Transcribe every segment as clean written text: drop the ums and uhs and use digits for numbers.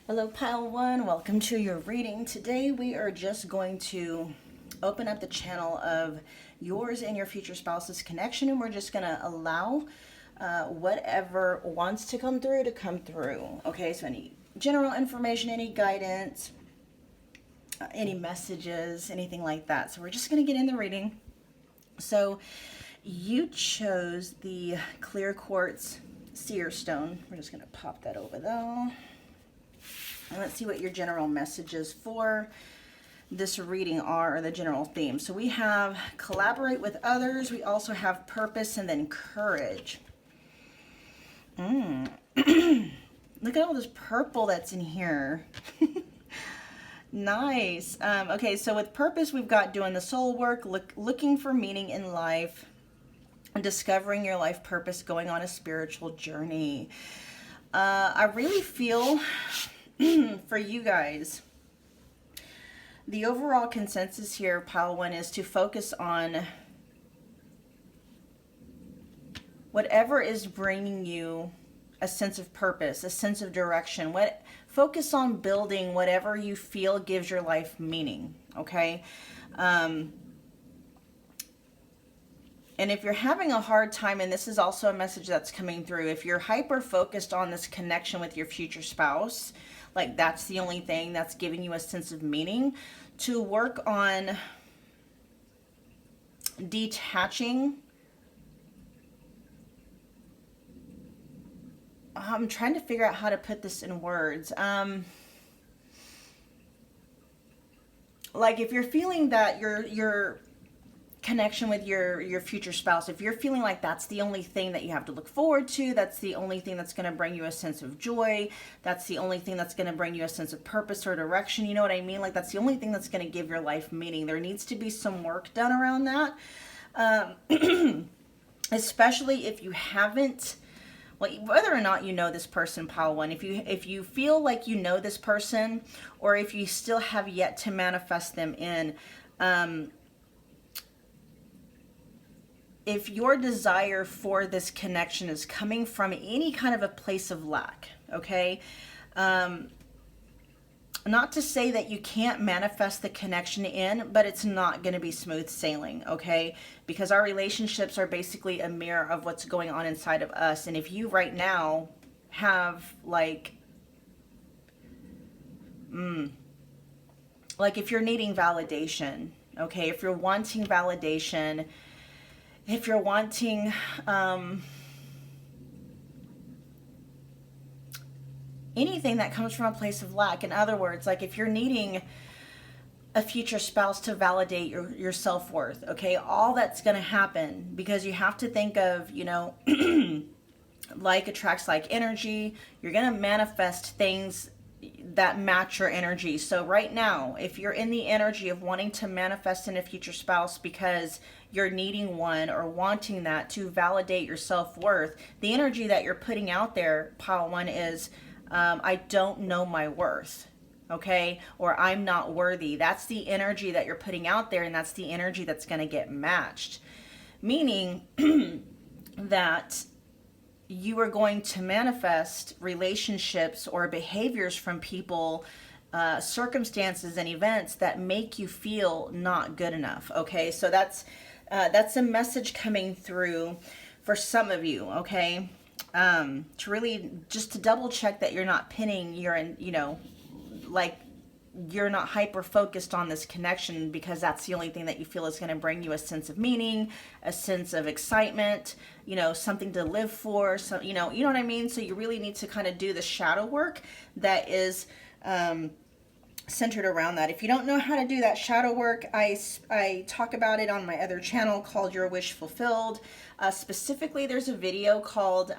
Hello, Pile One. Welcome to your reading. Today we are just going to open up the channel of yours and your future spouse's connection, and we're just going to allow whatever wants to come through to come through. Okay, so any general information, any guidance, any messages, anything like that. So we're just going to get in the reading. So you chose the clear quartz seer stone. We're just going to pop that over though. And let's see what your general messages for this reading are, or the general theme. So we have collaborate with others. We also have purpose and then courage. Look at all this purple that's in here. Nice. Okay, so with purpose, we've got doing the soul work, looking for meaning in life, discovering your life purpose, going on a spiritual journey. I really feel for you guys, the overall consensus here, Pile One, is to focus on whatever is bringing you a sense of purpose, a sense of direction. Focus on building whatever you feel gives your life meaning, okay? And if you're having a hard time, and this is also a message that's coming through, if you're hyper focused on this connection with your future spouse, like that's the only thing that's giving you a sense of meaning, to work on detaching. I'm trying to figure out how to put this in words. Like if you're feeling that your connection with your future spouse, if you're feeling like that's the only thing that you have to look forward to, that's the only thing that's going to bring you a sense of joy, that's the only thing that's going to bring you a sense of purpose or direction, you know what I mean? Like that's the only thing that's going to give your life meaning. There needs to be some work done around that. Especially if you haven't, well, whether or not you know this person, Pile One, if you feel like you know this person, or if you still have yet to manifest them in, if your desire for this connection is coming from any kind of a place of lack, okay? Not to say that you can't manifest the connection in, but it's not going to be smooth sailing, okay? Because our relationships are basically a mirror of what's going on inside of us. And if you right now have like if you're needing validation, okay? If you're wanting validation, if you're wanting anything that comes from a place of lack, in other words, like if you're needing a future spouse to validate your self-worth, okay, all that's going to happen, because you have to think of, you know, like attracts like energy. You're going to manifest things that match your energy. So right now, if you're in the energy of wanting to manifest in a future spouse because you're needing one or wanting that to validate your self-worth, the energy that you're putting out there, Pile One, is I don't know my worth, okay? Or I'm not worthy. That's the energy that you're putting out there, and that's the energy that's going to get matched. Meaning that you are going to manifest relationships or behaviors from people, circumstances and events that make you feel not good enough, okay? So that's a message coming through for some of you, okay? To really just to double check that you're not pinning you're not hyper focused on this connection, because that's the only thing that you feel is going to bring you a sense of meaning, a sense of excitement, you know, something to live for. So, you know what I mean? So you really need to kind of do the shadow work that is centered around that. If you don't know how to do that shadow work, I talk about it on my other channel called Your Wish Fulfilled. Specifically, there's a video called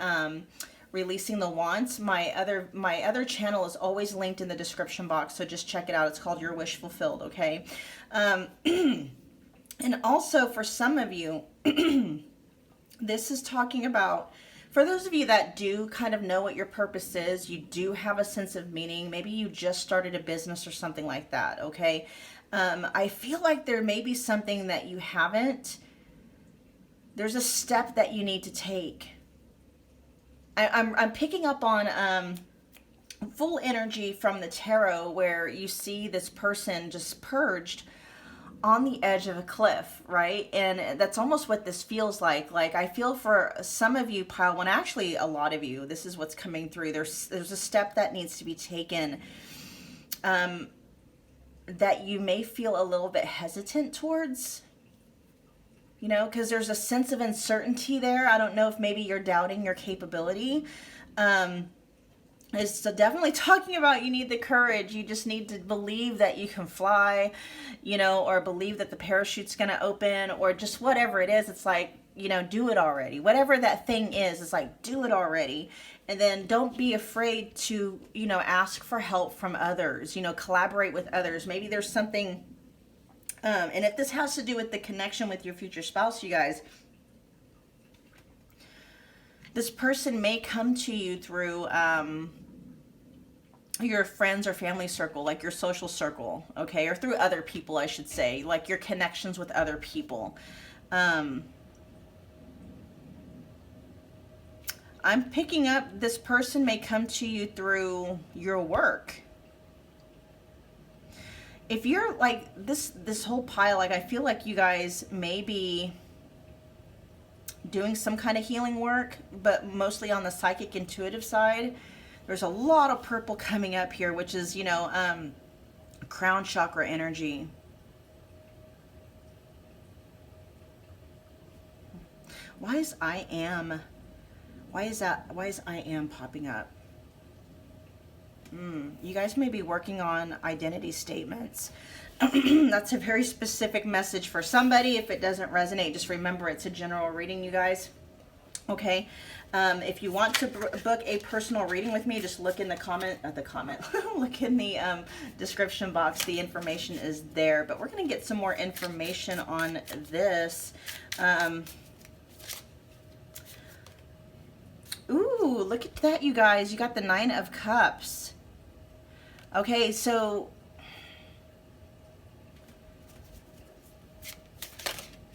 Releasing the Wants. My other channel is always linked in the description box, so just check it out. It's called Your Wish Fulfilled, okay? And also for some of you, this is talking about, for those of you that do kind of know what your purpose is, you do have a sense of meaning, maybe you just started a business or something like that, okay? I feel like there may be something that you haven't, there's a step that you need to take. I'm picking up on full energy from the tarot where you see this person just purged on the edge of a cliff, right? And that's almost what this feels like. Like, I feel for some of you, pile one, actually a lot of you, this is what's coming through. There's a step that needs to be taken that you may feel a little bit hesitant towards, you know, because there's a sense of uncertainty there. I don't know if maybe you're doubting your capability. It's definitely talking about you need the courage. You just need to believe that you can fly, you know, or believe that the parachute's going to open, or just whatever it is. It's like, you know, do it already. Whatever that thing is, it's like, do it already. And then don't be afraid to, you know, ask for help from others, you know, collaborate with others. Maybe there's something, and if this has to do with the connection with your future spouse, you guys, this person may come to you through your friends or family circle, like your social circle, okay? Or through other people, I should say, like your connections with other people. I'm picking up this person may come to you through your work. If you're like this whole pile, like I feel like you guys may be doing some kind of healing work, but mostly on the psychic intuitive side. There's a lot of purple coming up here, which is, you know, crown chakra energy. Why is I am popping up? You guys may be working on identity statements. That's a very specific message for somebody. If it doesn't resonate, just remember it's a general reading, you guys. Okay. If you want to book a personal reading with me, just look in the look in the description box. The information is there, but we're going to get some more information on this. Ooh, look at that, you guys. You got the 9 of Cups. Okay, so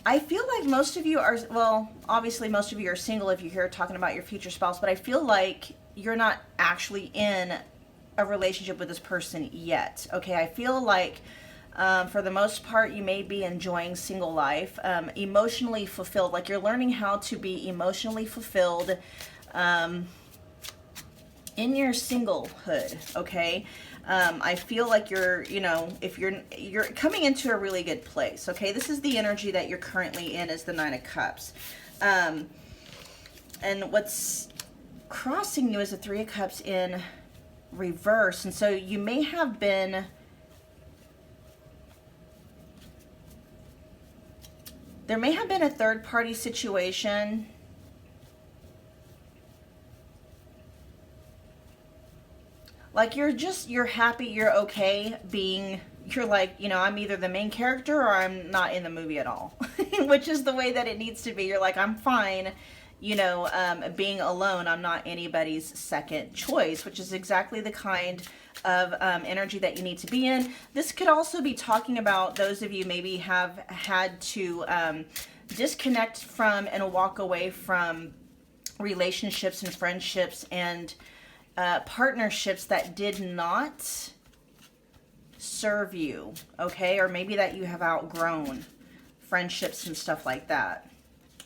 I feel like most of you are, well, obviously most of you are single if you're here talking about your future spouse, but I feel like you're not actually in a relationship with this person yet. Okay, I feel like for the most part you may be enjoying single life, emotionally fulfilled, like you're learning how to be emotionally fulfilled in your singlehood, okay? I feel like you're, you know, if you're coming into a really good place, okay? This is the energy that you're currently in, is the 9 of Cups. And what's crossing you is the 3 of Cups in reverse. And so you may have been, there may have been a third party situation. Like you're happy, you're okay being, you're like, you know, I'm either the main character or I'm not in the movie at all, which is the way that it needs to be. You're like, I'm fine, you know, being alone. I'm not anybody's second choice, which is exactly the kind of energy that you need to be in. This could also be talking about those of you maybe have had to disconnect from and walk away from relationships and friendships and partnerships that did not serve you, okay? Or maybe that you have outgrown friendships and stuff like that,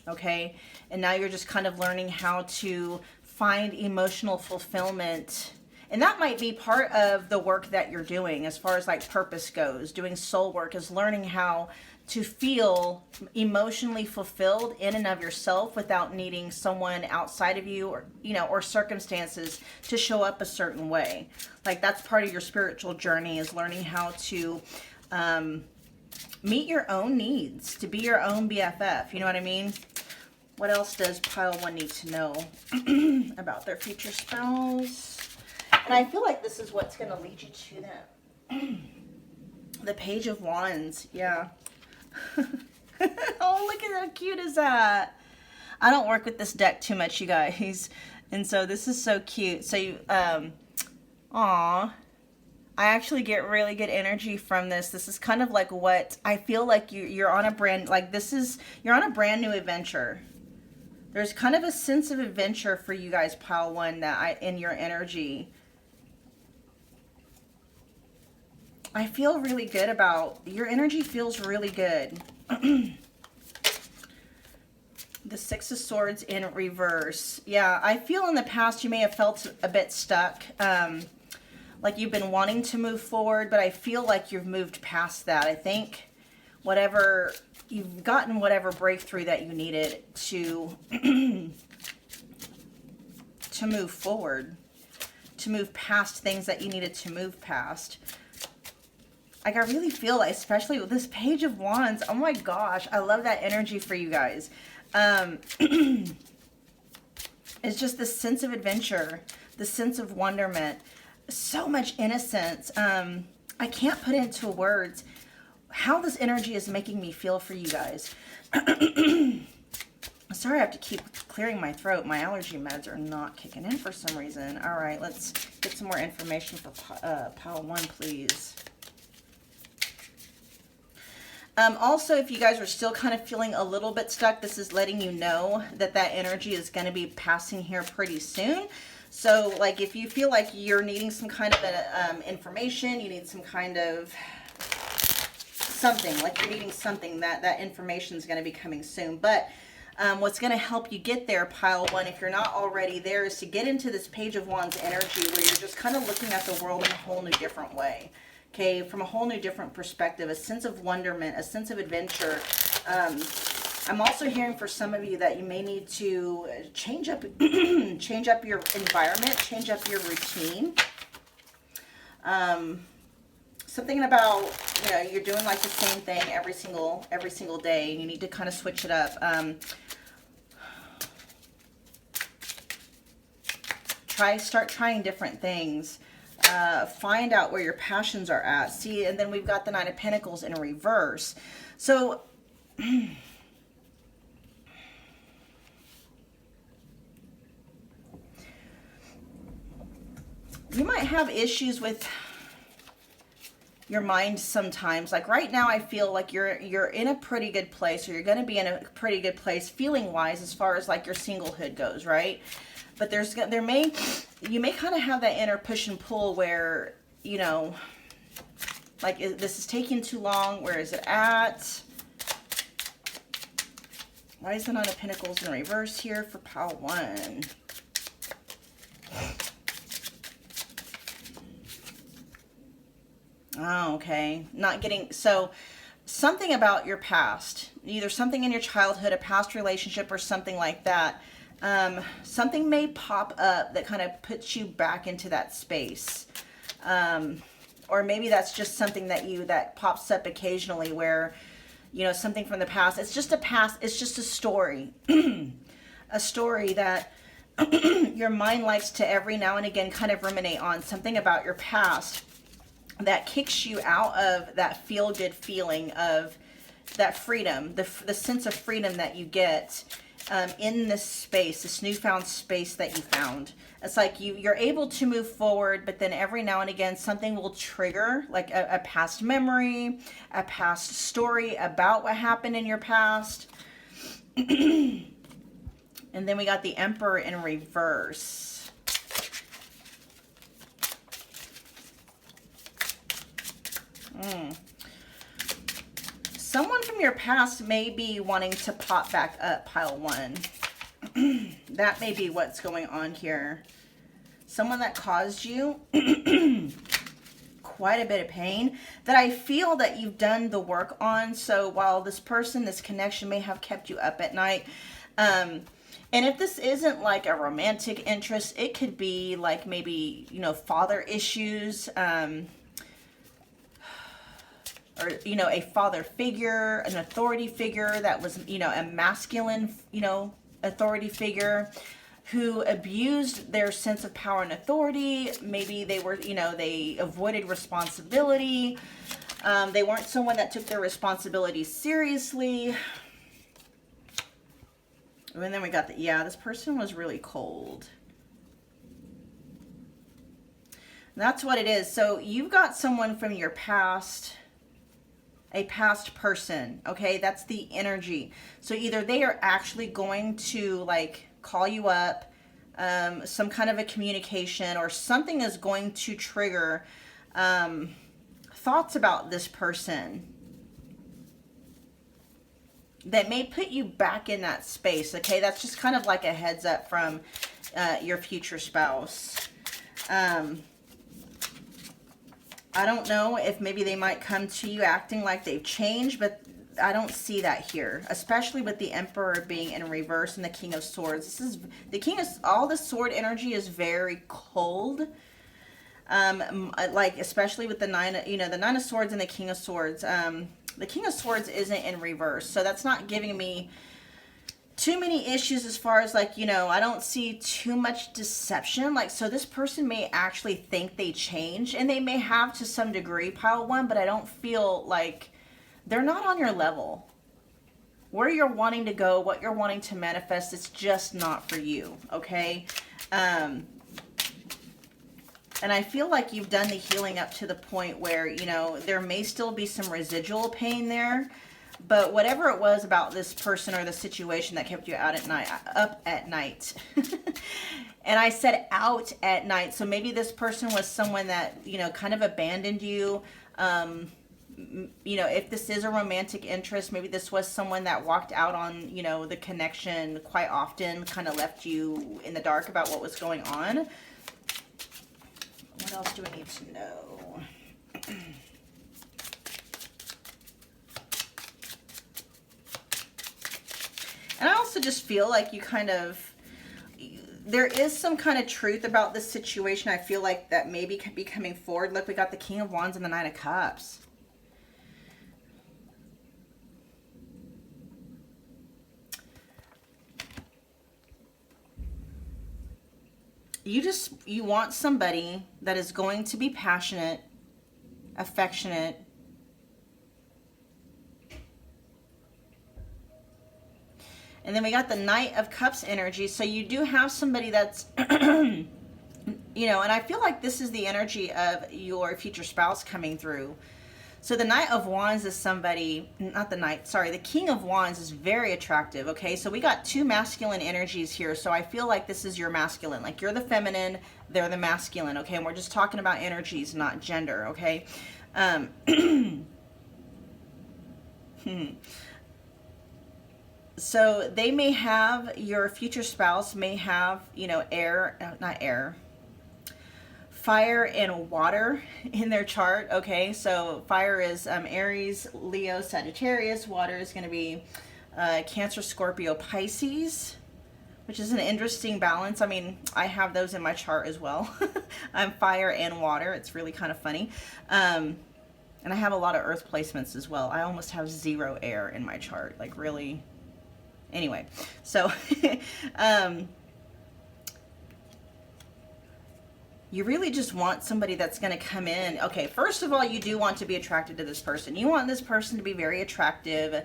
okay? And now you're just kind of learning how to find emotional fulfillment. And that might be part of the work that you're doing as far as like purpose goes. Doing soul work is learning how to feel emotionally fulfilled in and of yourself without needing someone outside of you, or, you know, or circumstances to show up a certain way. Like that's part of your spiritual journey, is learning how to meet your own needs, to be your own BFF. You know what I mean? What else does pile 1 need to know about their future spouse? And I feel like this is what's going to lead you to them. The Page of Wands. Yeah. Oh, look at how cute is that. I don't work with this deck too much, you guys, and so this is so cute. So you I actually get really good energy from this. This is kind of like what I feel like you're on a brand, like you're on a brand new adventure. There's kind of a sense of adventure for you guys, pile 1, that in your energy. I feel really good about, your energy feels really good. The Six of Swords in reverse. Yeah, I feel in the past you may have felt a bit stuck. Like you've been wanting to move forward, but I feel like you've moved past that. I think whatever, you've gotten whatever breakthrough that you needed to, to move forward, to move past things that you needed to move past. Like I really feel, especially with this Page of Wands, oh my gosh, I love that energy for you guys. It's just this sense of adventure, the sense of wonderment, so much innocence. I can't put into words how this energy is making me feel for you guys. Sorry, I have to keep clearing my throat. My allergy meds are not kicking in for some reason. All right, let's get some more information for pile 1, please. Also, if you guys are still kind of feeling a little bit stuck, this is letting you know that that energy is going to be passing here pretty soon. So, like, if you feel like you're needing some kind of information, you need some kind of something, like you're needing something, that information is going to be coming soon. But what's going to help you get there, pile 1, if you're not already there, is to get into this Page of Wands energy where you're just kind of looking at the world in a whole new different way. Okay, from a whole new different perspective, a sense of wonderment, a sense of adventure. I'm also hearing for some of you that you may need to change up, change up your environment, change up your routine. Something about, you know, you're doing like the same thing every single day, and you need to kind of switch it up. Start trying different things. Find out where your passions are at. See, and then we've got the Nine of Pentacles in reverse. So you might have issues with your mind sometimes. Like right now, I feel like you're in a pretty good place, or you're going to be in a pretty good place feeling wise as far as like your singlehood goes, right? But you may kind of have that inner push and pull where, you know, like this is taking too long. Where is it at? Why is the Nine of Pentacles in reverse here for pile 1? Oh, okay. Not getting, so something about your past, either something in your childhood, a past relationship or something like that. Something may pop up that kind of puts you back into that space. Or maybe that's just something that pops up occasionally where, you know, something from the past. It's just a story. A story that your mind likes to every now and again kind of ruminate on, something about your past that kicks you out of that feel-good feeling of that freedom, the sense of freedom that you get in this space, this newfound space that you found. It's like you're able to move forward, but then every now and again something will trigger, like a past memory, a past story about what happened in your past. And then we got the Emperor in reverse. Someone from your past may be wanting to pop back up, pile 1. That may be what's going on here. Someone that caused you quite a bit of pain that I feel that you've done the work on. So while this person, this connection may have kept you up at night, and if this isn't like a romantic interest, it could be like maybe, you know, father issues, or, you know, a father figure, an authority figure that was, you know, a masculine, you know, authority figure who abused their sense of power and authority. Maybe they were, you know, they avoided responsibility. They weren't someone that took their responsibilities seriously. And then we got the, yeah, this person was really cold. That's what it is. So you've got someone from your past, a past person, okay? That's the energy. So either they are actually going to like call you up, some kind of a communication, or something is going to trigger thoughts about this person that may put you back in that space, okay? That's just kind of like a heads up from your future spouse. I don't know if maybe they might come to you acting like they've changed, but I don't see that here, especially with the Emperor being in reverse and the King of Swords. This is the King of all the sword energy is very cold. Like especially with the Nine, you know, the Nine of Swords and the King of Swords. The King of Swords isn't in reverse, so that's not giving me too many issues as far as like, you know, I don't see too much deception. Like, so this person may actually think they changed, and they may have to some degree, pile one, but I don't feel like they're not on your level. Where you're wanting to go, what you're wanting to manifest, it's just not for you, okay? And I feel like you've done the healing up to the point where, you know, there may still be some residual pain there, but whatever it was about this person or the situation that kept you out at night, up at night. And I said out at night, so maybe this person was someone that, you know, kind of abandoned you. You know, if this is a romantic interest, maybe this was someone that walked out on, you know, the connection quite often, kind of left you in the dark about what was going on. What else do I need to know? And I also just feel like you kind of, there is some kind of truth about this situation. I feel like that maybe could be coming forward. Look, we got the King of Wands and the Nine of Cups. You want somebody that is going to be passionate, affectionate, and then we got the Knight of Cups energy. So you do have somebody that's, you know, and I feel like this is the energy of your future spouse coming through. So the Knight of Wands is somebody, not the Knight, sorry, the King of Wands is very attractive, okay? So we got two masculine energies here, so I feel like this is your masculine. Like you're the feminine, they're the masculine, okay? And we're just talking about energies, not gender, okay? So they may have, your future spouse may have, you know, fire and water in their chart, okay? So fire is Aries, Leo, Sagittarius. Water is going to be Cancer, Scorpio, Pisces, which is an interesting balance. I mean, I have those in my chart as well. I'm fire and water. It's really kind of funny. And I have a lot of earth placements as well. I almost have 0 air in my chart, like really. Anyway, so you really just want somebody that's going to come in. Okay, first of all, you do want to be attracted to this person. You want this person to be very attractive.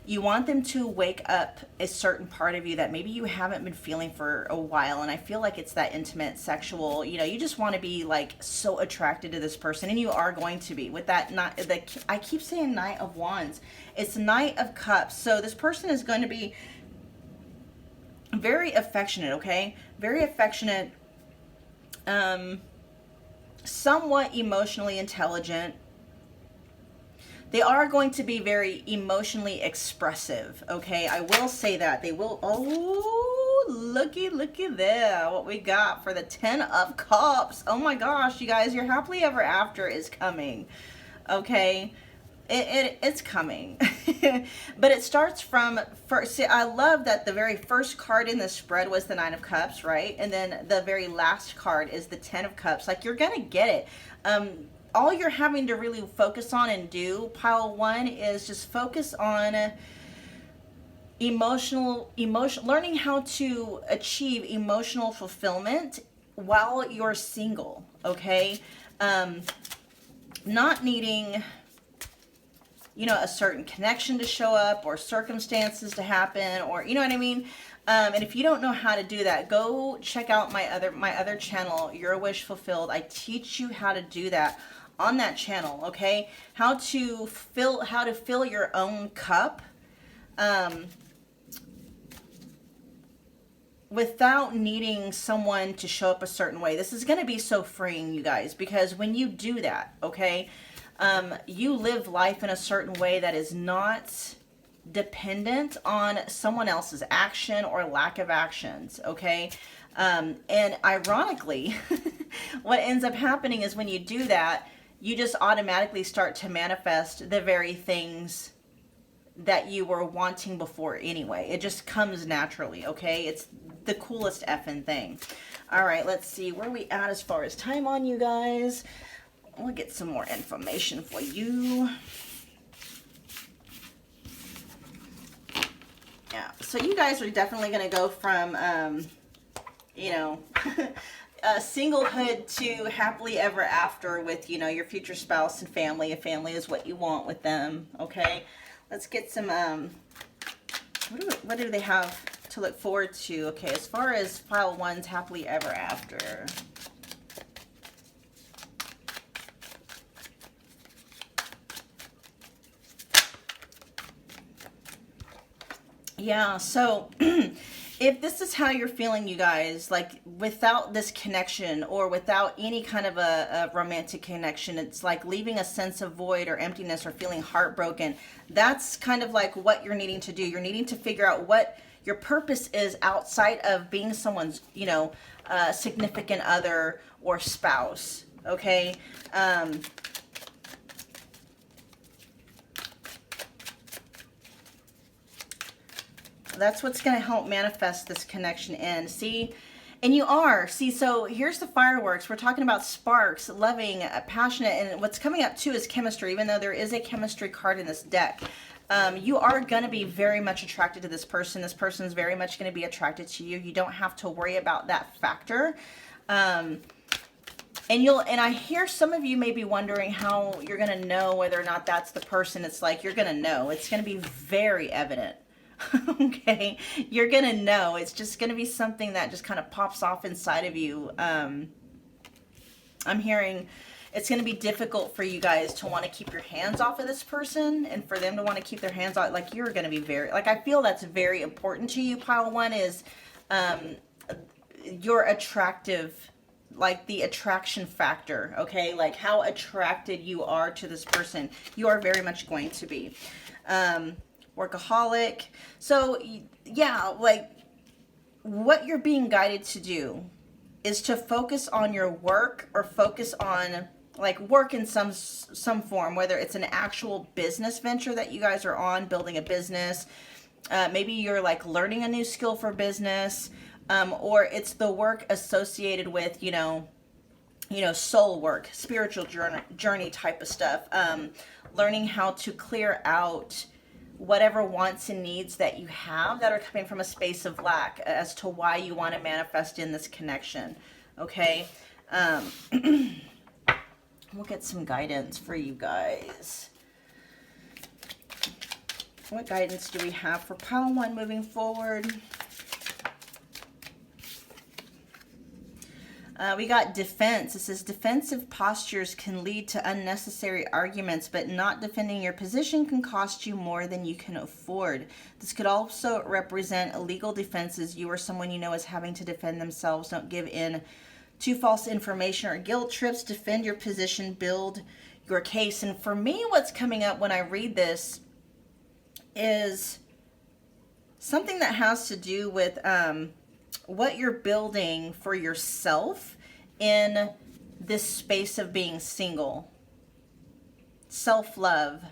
You want them to wake up a certain part of you that maybe you haven't been feeling for a while. And I feel like it's that intimate, sexual, you know, you just want to be like so attracted to this person. And you are going to be with that. I keep saying Knight of Wands. It's Knight of Cups. So this person is going to be very affectionate, okay? Very affectionate. Somewhat emotionally intelligent. They are going to be very emotionally expressive, okay? I will say that. They will, oh, looky there. What we got for the 10 of Cups. Oh my gosh, you guys, your happily ever after is coming, okay? It's coming. But it starts from first. See, I love that the very first card in the spread was the 9 of Cups, right? And then the very last card is the 10 of Cups. Like, you're going to get it. All you're having to really focus on and do, pile one, is just focus on learning how to achieve emotional fulfillment while you're single, okay? Not needing, you know, a certain connection to show up or circumstances to happen, or, you know what I mean? And if you don't know how to do that, go check out my other channel, Your Wish Fulfilled. I teach you how to do that on that channel, okay? How to fill your own cup without needing someone to show up a certain way. This is going to be so freeing, you guys, because when you do that, okay, You live life in a certain way that is not dependent on someone else's action or lack of actions, okay? And ironically, what ends up happening is when you do that, you just automatically start to manifest the very things that you were wanting before anyway. It just comes naturally, okay? It's the coolest effing thing. All right, let's see where we at as far as time on, you guys. We'll get some more information for you. Yeah, so you guys are definitely going to go from, you know, singlehood to happily ever after with, you know, your future spouse and family. If family is what you want with them, okay? Let's get some, what do they have to look forward to? Okay, as far as pile one's happily ever after. Yeah, so if this is how you're feeling, you guys, like without this connection or without any kind of a romantic connection, it's like leaving a sense of void or emptiness or feeling heartbroken. That's kind of like what you're needing to do. You're needing to figure out what your purpose is outside of being someone's, you know, significant other or spouse, okay? That's what's going to help manifest this connection in. See, and you are. See, so here's the fireworks. We're talking about sparks, loving, passionate, and what's coming up too is chemistry, even though there is a chemistry card in this deck. You are going to be very much attracted to this person. This person is very much going to be attracted to you. You don't have to worry about that factor. And I hear some of you may be wondering how you're going to know whether or not that's the person. It's like, you're going to know. It's going to be very evident. Okay, you're gonna know. It's just gonna be something that just kind of pops off inside of you. I'm hearing it's gonna be difficult for you guys to want to keep your hands off of this person, and for them to want to keep their hands off. Like, you're gonna be very, like, I feel that's very important to you. Pile one is you're attractive, like the attraction factor, okay? Like how attracted you are to this person. You are very much going to be. Workaholic. So yeah, like what you're being guided to do is to focus on your work, or focus on like work in some form, whether it's an actual business venture that you guys are on, building a business. Maybe you're like learning a new skill for business, or it's the work associated with, you know, soul work, spiritual journey type of stuff. Learning how to clear out whatever wants and needs that you have that are coming from a space of lack as to why you want to manifest in this connection, okay? We'll get some guidance for you guys. What guidance do we have for pile one moving forward? We got defense. It says defensive postures can lead to unnecessary arguments, but not defending your position can cost you more than you can afford. This could also represent illegal defenses. You or someone you know is having to defend themselves. Don't give in to false information or guilt trips. Defend your position, build your case. And for me, what's coming up when I read this is something that has to do with what you're building for yourself in this space of being single. Self-love,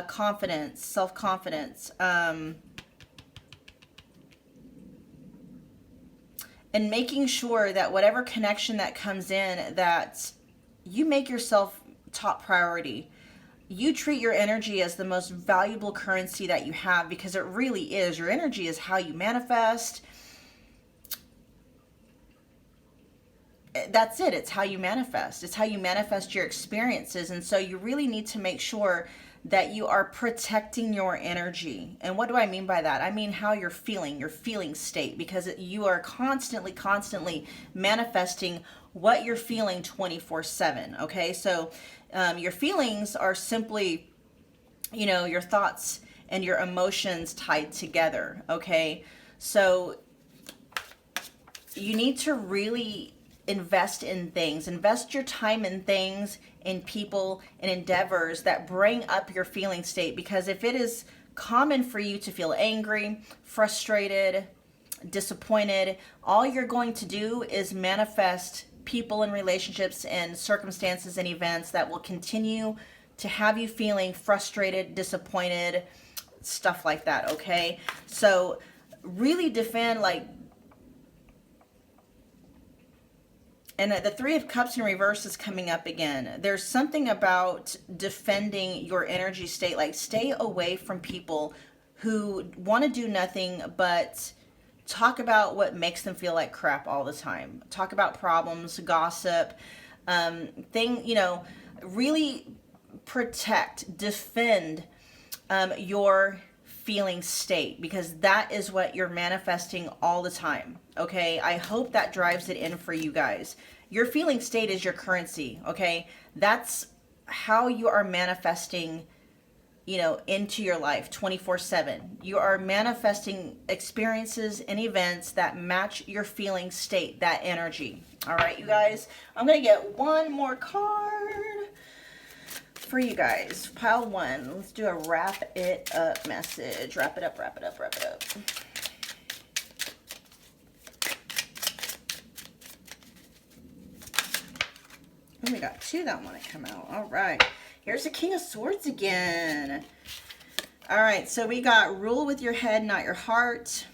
confidence, self-confidence, and making sure that whatever connection that comes in, that you make yourself top priority. You treat your energy as the most valuable currency that you have, because it really is. Your energy is how you manifest. That's it. It's how you manifest. It's how you manifest your experiences. And so you really need to make sure that you are protecting your energy. And what do I mean by that? I mean how you're feeling, your feeling state, because you are constantly manifesting what you're feeling 24/7. Okay. So your feelings are simply, you know, your thoughts and your emotions tied together. Okay. So you need to really invest in things. Invest your time in things, in people, and endeavors that bring up your feeling state. Because if it is common for you to feel angry, frustrated, disappointed, all you're going to do is manifest people and relationships and circumstances and events that will continue to have you feeling frustrated, disappointed, stuff like that, okay? So really defend, like, and the Three of Cups in reverse is coming up again. There's something about defending your energy state. Like, stay away from people who want to do nothing but talk about what makes them feel like crap all the time. Talk about problems, gossip, really protect, defend your feeling state, because that is what you're manifesting all the time, okay? I hope that drives it in for you guys. Your feeling state is your currency, okay? That's how you are manifesting, into your life 24/7. You are manifesting experiences and events that match your feeling state, that energy. All right, you guys, I'm going to get one more card for you guys. Pile 1. Let's do a wrap it up message. Wrap it up, wrap it up, wrap it up. And we got 2 that want to come out. All right. Here's the King of Swords again. All right, so we got rule with your head, not your heart.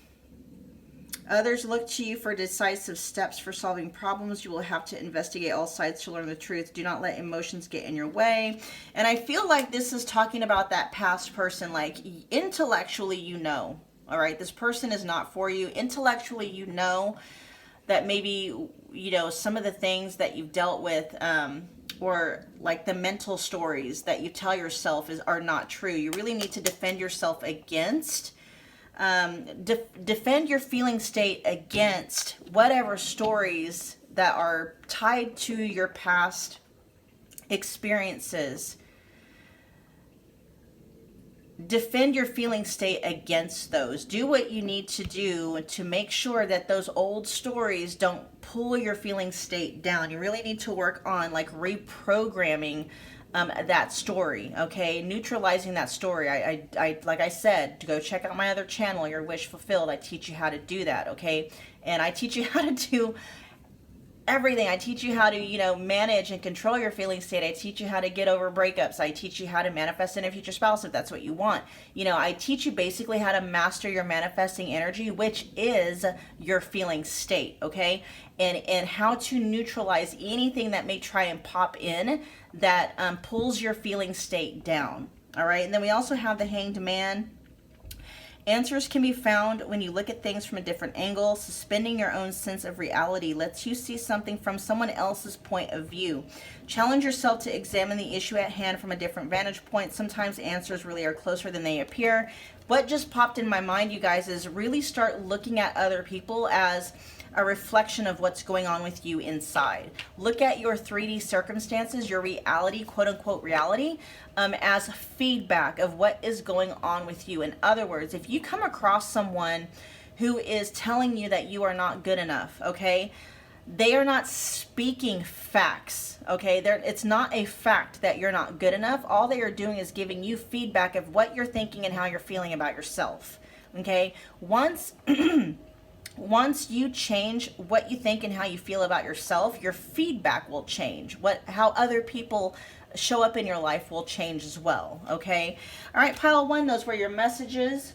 Others look to you for decisive steps for solving problems. You will have to investigate all sides to learn the truth. Do not let emotions get in your way. And I feel like this is talking about that past person, like intellectually, all right, this person is not for you. Intellectually, that maybe, some of the things that you've dealt with, or like the mental stories that you tell yourself are not true. You really need to defend yourself against defend your feeling state against whatever stories that are tied to your past experiences. Defend your feeling state against those. Do what you need to do to make sure that those old stories don't pull your feeling state down. You really need to work on like reprogramming that story, okay? Neutralizing that story. I like I said, to go check out my other channel, Your Wish Fulfilled. I teach you how to do that, okay? And I teach you how to do everything. I teach you how to, manage and control your feeling state. I teach you how to get over breakups. I teach you how to manifest in a future spouse if that's what you want. I teach you basically how to master your manifesting energy, which is your feeling state, okay? And how to neutralize anything that may try and pop in that pulls your feeling state down, all right? And then we also have the Hanged Man. Answers can be found when you look at things from a different angle. Suspending your own sense of reality lets you see something from someone else's point of view. Challenge yourself to examine the issue at hand from a different vantage point. Sometimes answers really are closer than they appear. What just popped in my mind, you guys, is really start looking at other people as a reflection of what's going on with you inside. Look at your 3D circumstances, your reality, quote unquote reality, as feedback of what is going on with you. In other words, if you come across someone who is telling you that you are not good enough, okay, they are not speaking facts, okay? It's not a fact that you're not good enough. All they are doing is giving you feedback of what you're thinking and how you're feeling about yourself, okay? Once you change what you think and how you feel about yourself, your feedback will change. How other people show up in your life will change as well, okay? All right, pile 1, those were your messages.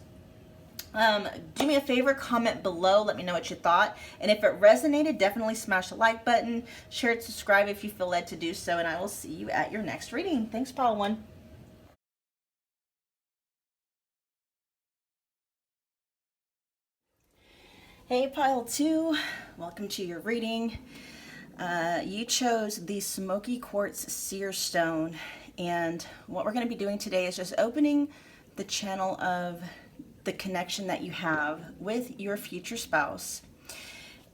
Do me a favor, comment below, let me know what you thought. And if it resonated, definitely smash the like button, share it, subscribe if you feel led to do so, and I will see you at your next reading. Thanks, pile 1. Hey, pile 2, welcome to your reading. You chose the Smoky Quartz Seer Stone, and what we're going to be doing today is just opening the channel of the connection that you have with your future spouse,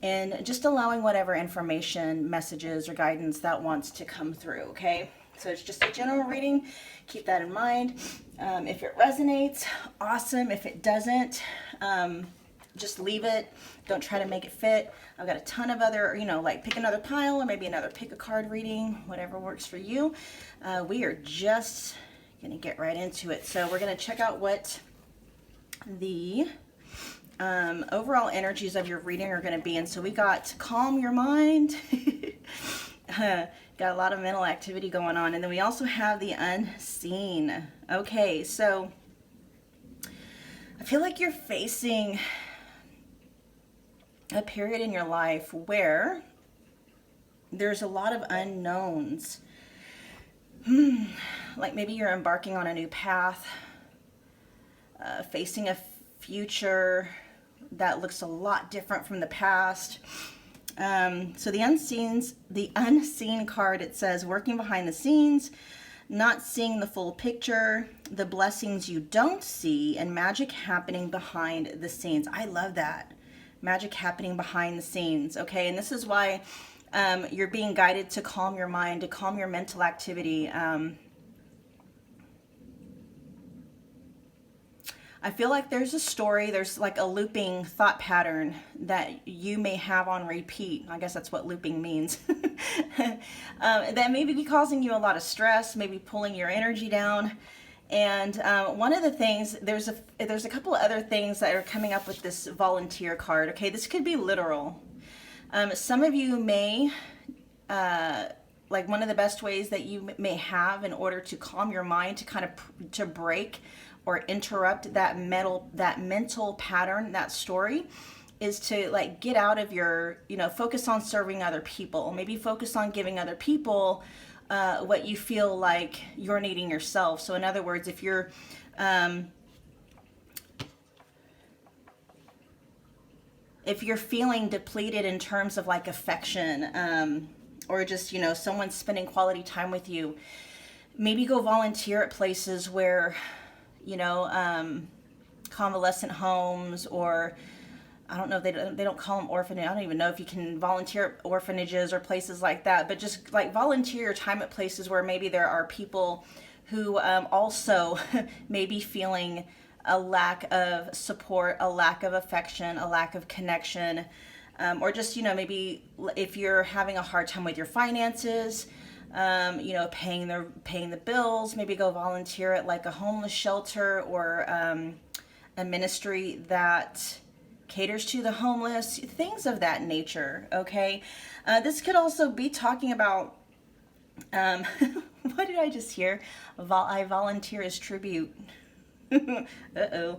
and just allowing whatever information, messages, or guidance that wants to come through, okay? So it's just a general reading. Keep that in mind. If it resonates, awesome. If it doesn't, just leave it. Don't try to make it fit. I've got a ton of other, you know, like pick another pile or maybe another pick a card reading, whatever works for you. We are just gonna get right into it. So we're gonna check out what the overall energies of your reading are going to be. And so we got calm your mind. Got a lot of mental activity going on. And then we also have the unseen. Okay, so I feel like you're facing a period in your life where there's a lot of unknowns. Like maybe you're embarking on a new path, facing a future that looks a lot different from the past. So the unseen card, it says working behind the scenes, not seeing the full picture, the blessings you don't see, and magic happening behind the scenes. I love that. Magic happening behind the scenes. Okay, and this is why you're being guided to calm your mind, to calm your mental activity. I feel like there's a story, there's like a looping thought pattern that you may have on repeat. I guess that's what looping means. That may be causing you a lot of stress, maybe pulling your energy down. And one of the things, there's a couple of other things that are coming up with this volunteer card. Okay, this could be literal. Some of you may, like one of the best ways that you may have in order to calm your mind, to kind of to break or interrupt that mental pattern, that story, is to like get out of your, you know, focus on serving other people. Maybe focus on giving other people what you feel like you're needing yourself. So in other words, if you're feeling depleted in terms of like affection, or just, you know, someone spending quality time with you, maybe go volunteer at places where, you know, convalescent homes, or I don't know, they don't call them orphanage. I don't even know if you can volunteer at orphanages or places like that, but just like volunteer your time at places where maybe there are people who also may be feeling a lack of support, a lack of affection, a lack of connection, or just, you know, maybe if you're having a hard time with your finances, you know, paying the bills, maybe go volunteer at like a homeless shelter or a ministry that caters to the homeless, things of that nature. Okay, this could also be talking about what did I just hear? I volunteer as tribute. Uh-oh.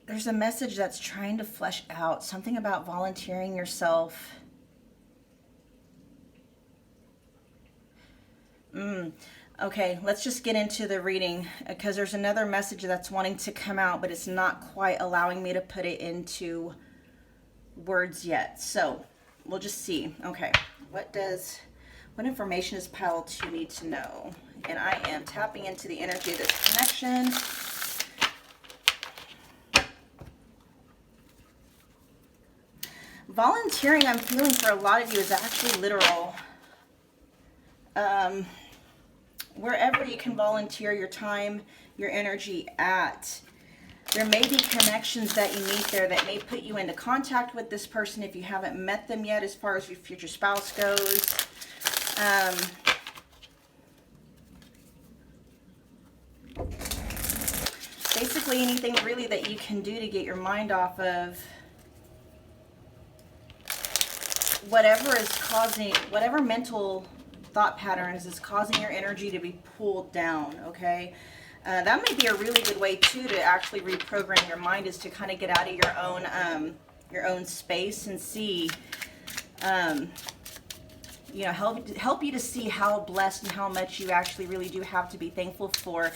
There's a message that's trying to flesh out something about volunteering yourself. Okay, let's just get into the reading, because there's another message that's wanting to come out, but it's not quite allowing me to put it into words yet. So we'll just see. Okay, what information does pile 2 need to know? And I am tapping into the energy of this connection. Volunteering, I'm feeling for a lot of you, is actually literal. Wherever you can volunteer your time, your energy at. There may be connections that you meet there that may put you into contact with this person if you haven't met them yet, as far as your future spouse goes. Basically anything really that you can do to get your mind off of whatever mental thought patterns is causing your energy to be pulled down. Okay, that may be a really good way too to actually reprogram your mind, is to kind of get out of your own space and see, you know, help you to see how blessed and how much you actually really do have to be thankful for.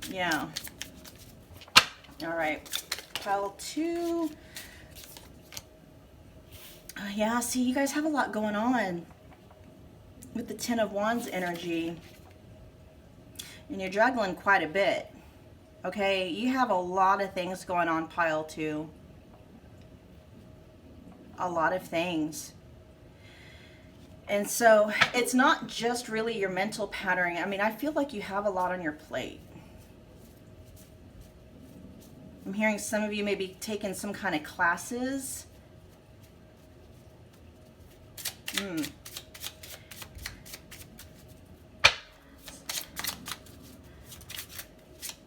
Yeah. All right, pile 2. Yeah, see, you guys have a lot going on with the 10 of Wands energy, and you're juggling quite a bit. Okay, you have a lot of things going on, pile 2. A lot of things. And so it's not just really your mental patterning. I mean, I feel like you have a lot on your plate. I'm hearing some of you may be taking some kind of classes.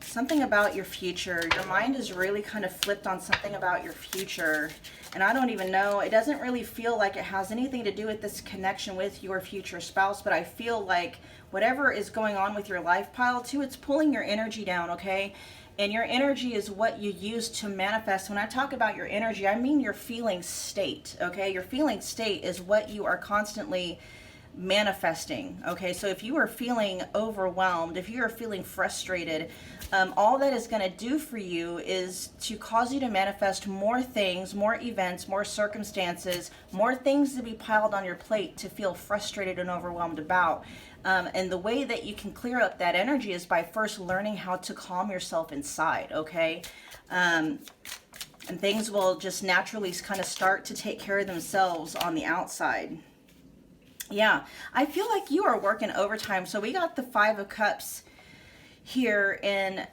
Something about your future. Your mind is really kind of flipped on something about your future. And I don't even know, it doesn't really feel like it has anything to do with this connection with your future spouse, but I feel like whatever is going on with your life pile too, it's pulling your energy down, okay? And your energy is what you use to manifest. When I talk about your energy, I mean your feeling state, okay? Your feeling state is what you are constantly manifesting, okay? So if you are feeling overwhelmed, if you are feeling frustrated, all that is going to do for you is to cause you to manifest more things, more events, more circumstances, more things to be piled on your plate to feel frustrated and overwhelmed about. And the way that you can clear up that energy is by first learning how to calm yourself inside, okay? And things will just naturally kind of start to take care of themselves on the outside. Yeah, I feel like you are working overtime. So we got the 5 of Cups here, and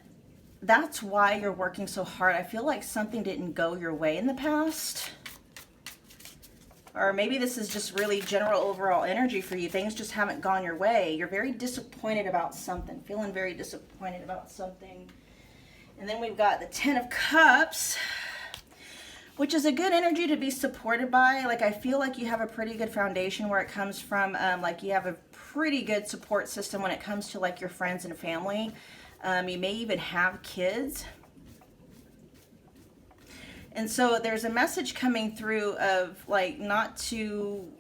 that's why you're working so hard. I feel like something didn't go your way in the past. Or maybe this is just really general overall energy for you. Things just haven't gone your way. You're very disappointed about something, feeling very disappointed about something. And then we've got the 10 of Cups, which is a good energy to be supported by. Like, I feel like you have a pretty good foundation where it comes from. Like, you have a pretty good support system when it comes to like your friends and family. You may even have kids. And so there's a message coming through of like not to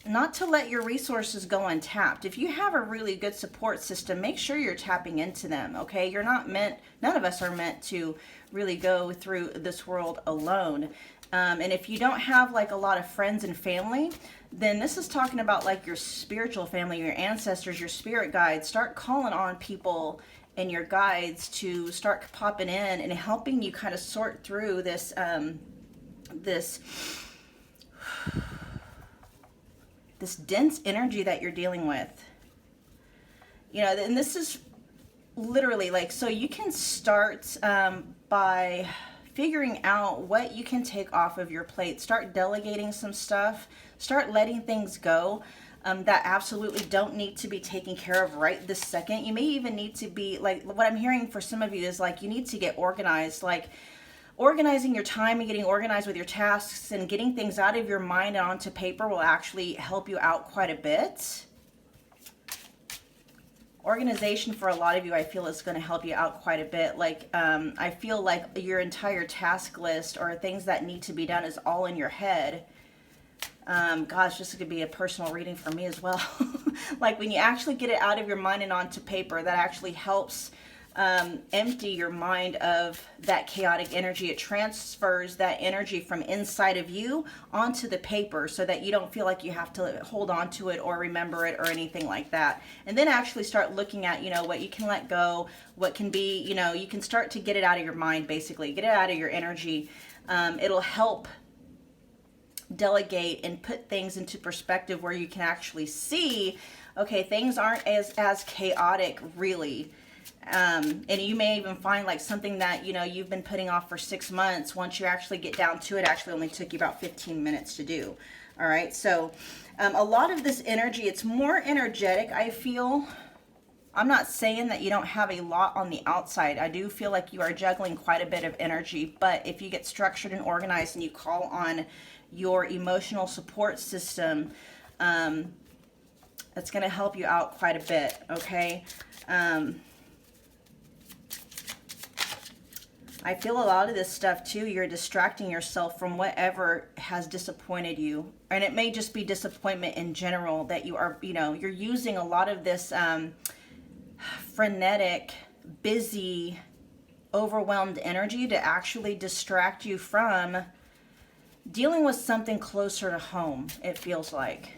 let your resources go untapped. If you have a really good support system, make sure you're tapping into them, okay? You're not meant, none of us are meant to really go through this world alone. And if you don't have like a lot of friends and family, then this is talking about like your spiritual family, your ancestors, your spirit guides. Start calling on people and your guides to start popping in and helping you kind of sort through this, this dense energy that you're dealing with. You know, and this is literally like, so you can start by figuring out what you can take off of your plate. Start delegating some stuff. Start letting things go that absolutely don't need to be taken care of right this second. You may even need to be, like, what I'm hearing for some of you is like you need to get organized. Like, organizing your time and getting organized with your tasks and getting things out of your mind and onto paper will actually help you out quite a bit. Organization for a lot of you, I feel, is going to help you out quite a bit. Like, I feel like your entire task list or things that need to be done is all in your head. Gosh, this could be a personal reading for me as well. Like, when you actually get it out of your mind and onto paper, that actually helps empty your mind of that chaotic energy. It transfers that energy from inside of you onto the paper so that you don't feel like you have to hold on to it or remember it or anything like that. And then actually start looking at, you know, what you can let go, what can be, you know, you can start to get it out of your mind, basically, get it out of your energy. It'll help delegate and put things into perspective where you can actually see, okay, things aren't as chaotic, really. And you may even find like something that, you know, you've been putting off for 6 months. Once you actually get down to it, actually only took you about 15 minutes to do. All right. So a lot of this energy, it's more energetic, I feel. I'm not saying that you don't have a lot on the outside. I do feel like you are juggling quite a bit of energy, but if you get structured and organized and you call on your emotional support system, that's going to help you out quite a bit. Okay. I feel a lot of this stuff too, you're distracting yourself from whatever has disappointed you. And it may just be disappointment in general that you are, you know, you're using a lot of this frenetic, busy, overwhelmed energy to actually distract you from dealing with something closer to home, it feels like.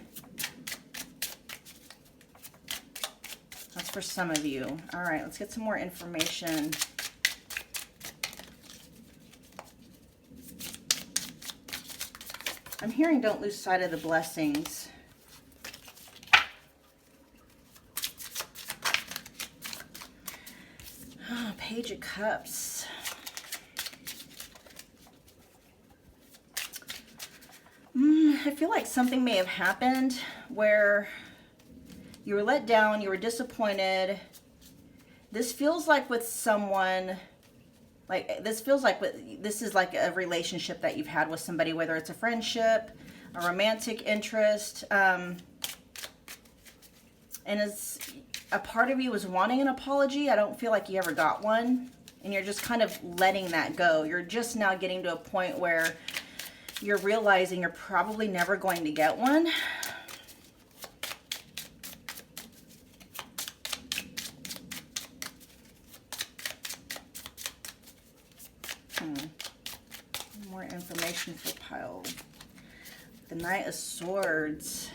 That's for some of you. All right, let's get some more information. I'm hearing don't lose sight of the blessings. Oh, Page of Cups. I feel like something may have happened where you were let down, you were disappointed. This feels like with someone, this is like a relationship that you've had with somebody, whether it's a friendship, a romantic interest, and as a part of you was wanting an apology, I don't feel like you ever got one, and you're just kind of letting that go. You're just now getting to a point where you're realizing you're probably never going to get one. More information for pile. The Knight of Swords.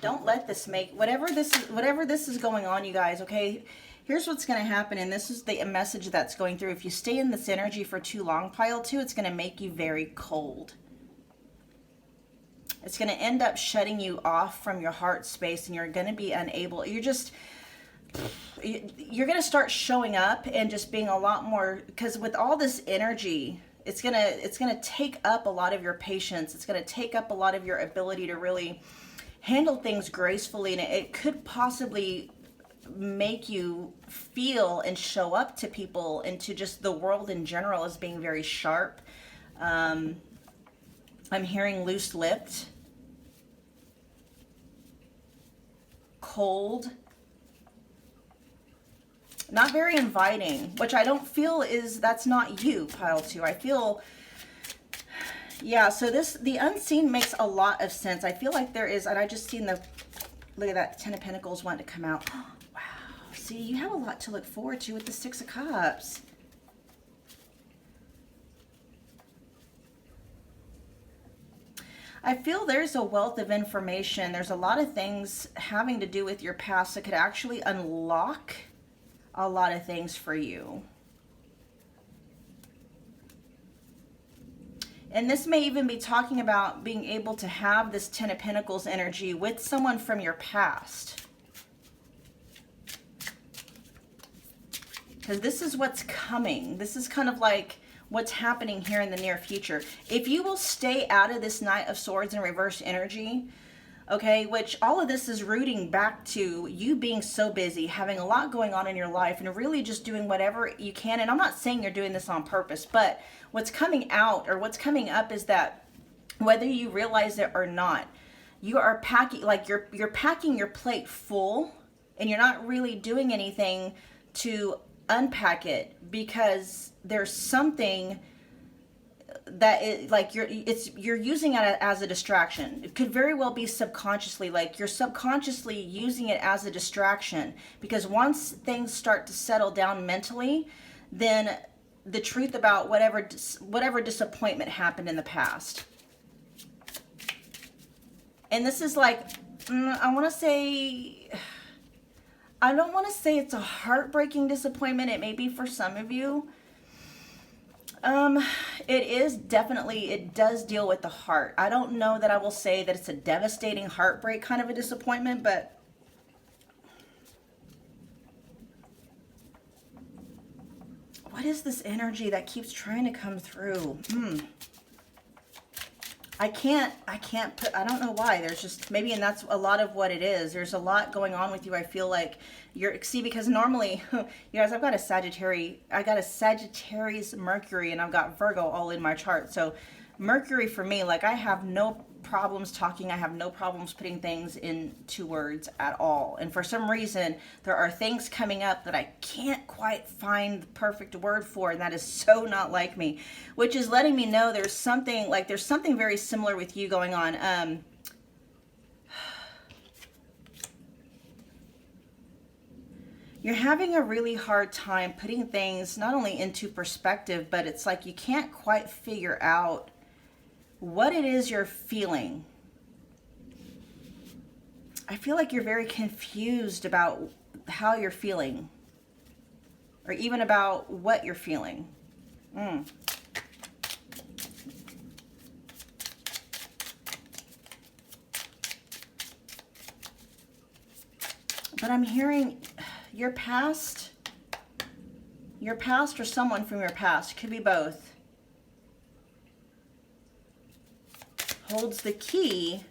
Don't let this make whatever this is going on, you guys, okay? Here's what's going to happen, and this is the message that's going through. If you stay in this energy for too long, pile 2, it's going to make you very cold. It's going to end up shutting you off from your heart space, and you're going to be unable. You're going to start showing up and just being a lot more, because with all this energy, it's going to take up a lot of your patience. It's going to take up a lot of your ability to really handle things gracefully, and it could possibly make you feel and show up to people and to just the world in general as being very sharp. I'm hearing loose-lipped, cold, not very inviting, which I don't feel that's not you, pile 2. I feel, yeah, so the unseen makes a lot of sense. I feel like there is, and I just seen look at that, 10 of Pentacles wanting to come out. Oh, wow, see, you have a lot to look forward to with the 6 of Cups. I feel there's a wealth of information. There's a lot of things having to do with your past that could actually unlock a lot of things for you. And this may even be talking about being able to have this 10 of Pentacles energy with someone from your past. Because this is what's coming. This is kind of like what's happening here in the near future. If you will stay out of this Knight of Swords and reverse energy, okay, which all of this is rooting back to you being so busy, having a lot going on in your life, and really just doing whatever you can. And I'm not saying you're doing this on purpose, but what's coming out or what's coming up is that whether you realize it or not, you are packing, like you're packing your plate full, and you're not really doing anything to unpack it, because there's something that it, like you're using it as a distraction. It could very well be subconsciously, like you're subconsciously using it as a distraction, because once things start to settle down mentally, then the truth about whatever disappointment happened in the past. And this is like, I want to say, I don't want to say it's a heartbreaking disappointment. It may be for some of you. It is definitely, it does deal with the heart. I don't know that I will say that it's a devastating heartbreak kind of a disappointment, but what is this energy that keeps trying to come through? I can't put, I don't know why. There's just, maybe, and that's a lot of what it is. There's a lot going on with you. I feel like see, because normally, you guys, I've got a Sagittarius Mercury, and I've got Virgo all in my chart. So Mercury for me, like, I have no problems talking. I have no problems putting things into words at all. And for some reason, there are things coming up that I can't quite find the perfect word for, and that is so not like me, which is letting me know there's something very similar with you going on. You're having a really hard time putting things not only into perspective, but it's like you can't quite figure out what it is you're feeling. I feel like you're very confused about how you're feeling, or even about what you're feeling. But I'm hearing your past or someone from your past, could be both, holds the key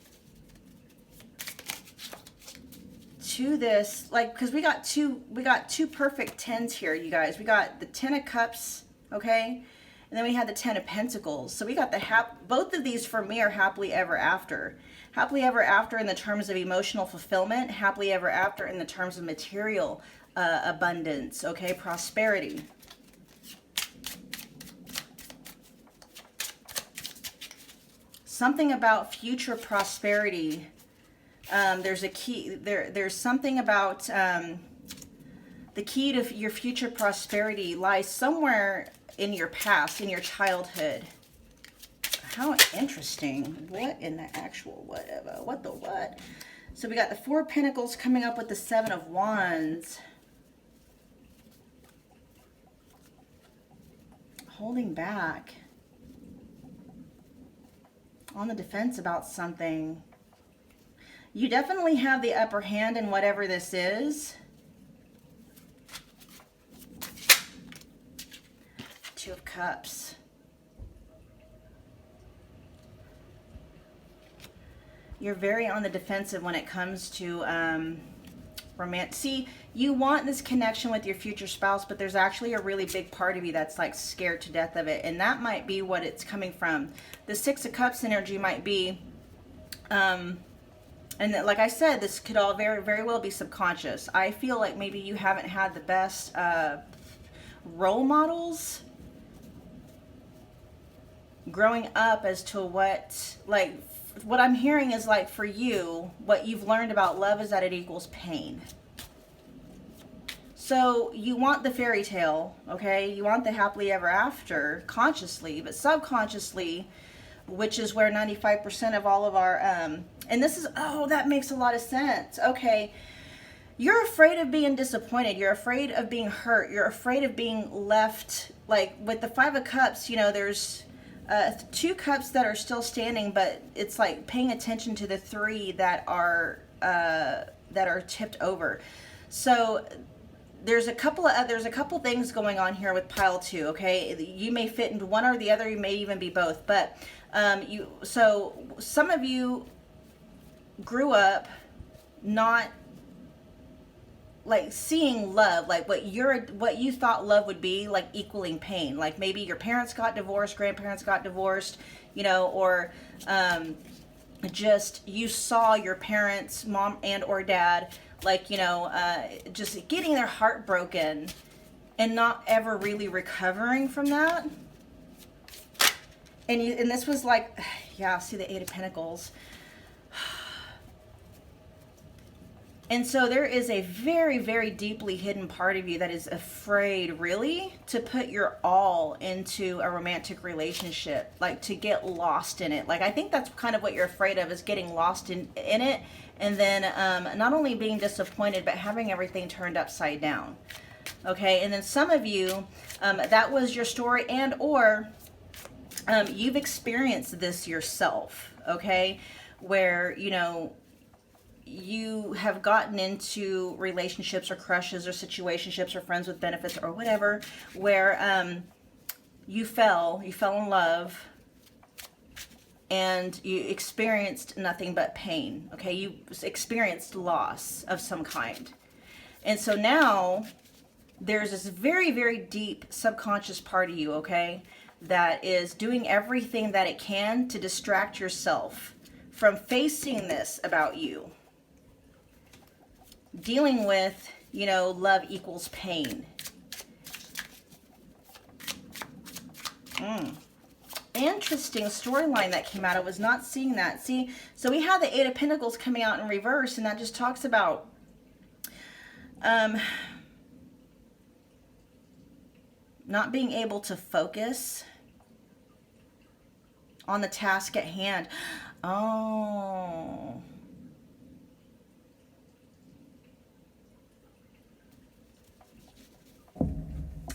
to this, like, because we got two perfect tens here, you guys. We got the Ten of Cups, okay, and then we had the Ten of Pentacles. So we got both of these for me are happily ever after. Happily ever after in the terms of emotional fulfillment, happily ever after in the terms of material abundance, okay, prosperity. Something about future prosperity. There's a key, there's something about the key to your future prosperity lies somewhere in your past, in your childhood. How interesting. What in the actual whatever? What the what? So we got the Four of Pentacles coming up with the Seven of Wands. Holding back. On the defense about something. You definitely have the upper hand in whatever this is. Two of Cups. You're very on the defensive when it comes to romantic. See, you want this connection with your future spouse, but there's actually a really big part of you that's like scared to death of it. And that might be what it's coming from. The Six of Cups energy might be, and like I said, this could all very, very well be subconscious. I feel like maybe you haven't had the best role models growing up as to what I'm hearing is like for you, what you've learned about love is that it equals pain. So you want the fairy tale, okay? You want the happily ever after consciously, but subconsciously, which is where 95% of all of our, and this is, oh, that makes a lot of sense. Okay. You're afraid of being disappointed. You're afraid of being hurt. You're afraid of being left, like with the Five of Cups, you know, there's two cups that are still standing, but it's like paying attention to the three that are tipped over. So there's a couple things going on here with pile two. Okay, you may fit into one or the other. You may even be both. But so some of you grew up not like seeing love, like what you thought love would be, like equaling pain. Like maybe your parents got divorced, grandparents got divorced, you know, or just you saw your parents, mom and or dad, like, you know, just getting their heart broken and not ever really recovering from that. And this was like, yeah, see the Eight of Pentacles. And so there is a very, very deeply hidden part of you that is afraid, really, to put your all into a romantic relationship, like to get lost in it. Like, I think that's kind of what you're afraid of, is getting lost in it, and then not only being disappointed, but having everything turned upside down. Okay, and then some of you, that was your story, and or you've experienced this yourself, okay, where, you know, you have gotten into relationships or crushes or situationships or friends with benefits or whatever, where you fell in love and you experienced nothing but pain. Okay, you experienced loss of some kind. And so now there's this very, very deep subconscious part of you, okay, that is doing everything that it can to distract yourself from facing this about you. Dealing with, you know, love equals pain. Interesting storyline that came out. I was not seeing that. See, so we have the Eight of Pentacles coming out in reverse, and that just talks about not being able to focus on the task at hand. Oh.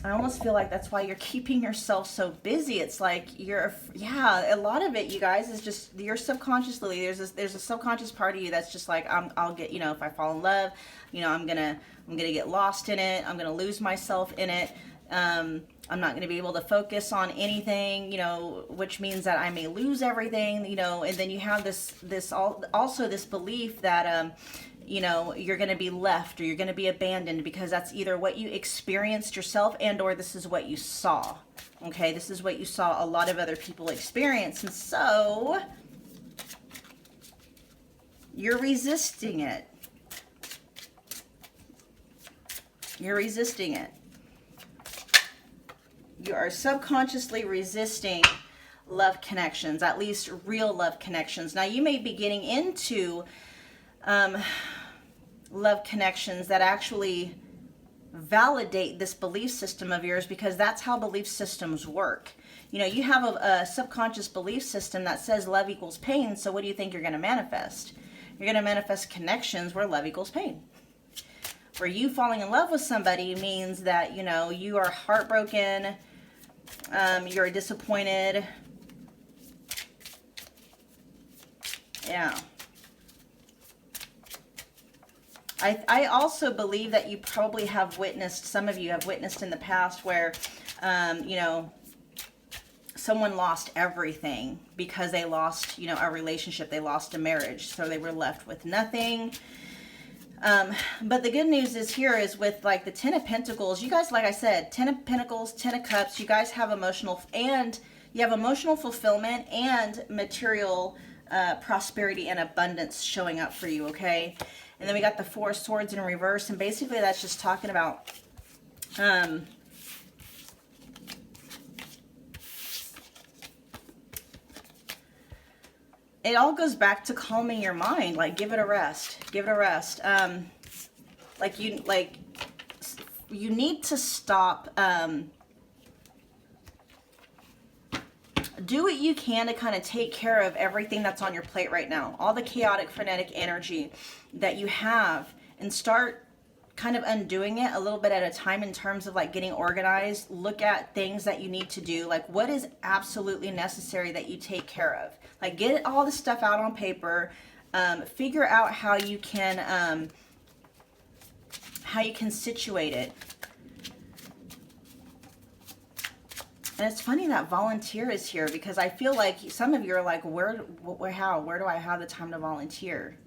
I almost feel like that's why you're keeping yourself so busy. It's like yeah, a lot of it, you guys, is just your subconsciously. There's a subconscious part of you that's just like, I'll get, you know, if I fall in love, you know, I'm gonna get lost in it. I'm gonna lose myself in it. I'm not going to be able to focus on anything, you know, which means that I may lose everything, you know. And then you have also this belief that, you know, you're going to be left or you're going to be abandoned, because that's either what you experienced yourself and or this is what you saw. Okay, this is what you saw a lot of other people experience. And so you're resisting it. You're resisting it. You are subconsciously resisting love connections, at least real love connections. Now, you may be getting into love connections that actually validate this belief system of yours, because that's how belief systems work. You know, you have a subconscious belief system that says love equals pain. So what do you think you're going to manifest? You're going to manifest connections where love equals pain. Where you falling in love with somebody means that, you know, you are heartbroken, you're disappointed. Yeah. I also believe that you probably have witnessed, some of you have witnessed in the past where, you know, someone lost everything because they lost, you know, a relationship, they lost a marriage, so they were left with nothing. But the good news is here is with like the 10 of Pentacles, you guys, like I said, 10 of Pentacles, 10 of Cups, you guys have emotional, and you have emotional fulfillment and material prosperity and abundance showing up for you, okay? And then we got the 4 of Swords in reverse, and basically that's just talking about it all goes back to calming your mind. Like, give it a rest. Give it a rest. You need to stop. Do what you can to kind of take care of everything that's on your plate right now. All the chaotic, frenetic energy that you have, and start kind of undoing it a little bit at a time in terms of like getting organized. Look at things that you need to do. Like, what is absolutely necessary that you take care of? Like, get all this stuff out on paper. Figure out how you can situate it. And it's funny that volunteer is here, because I feel like some of you are like, where do I have the time to volunteer?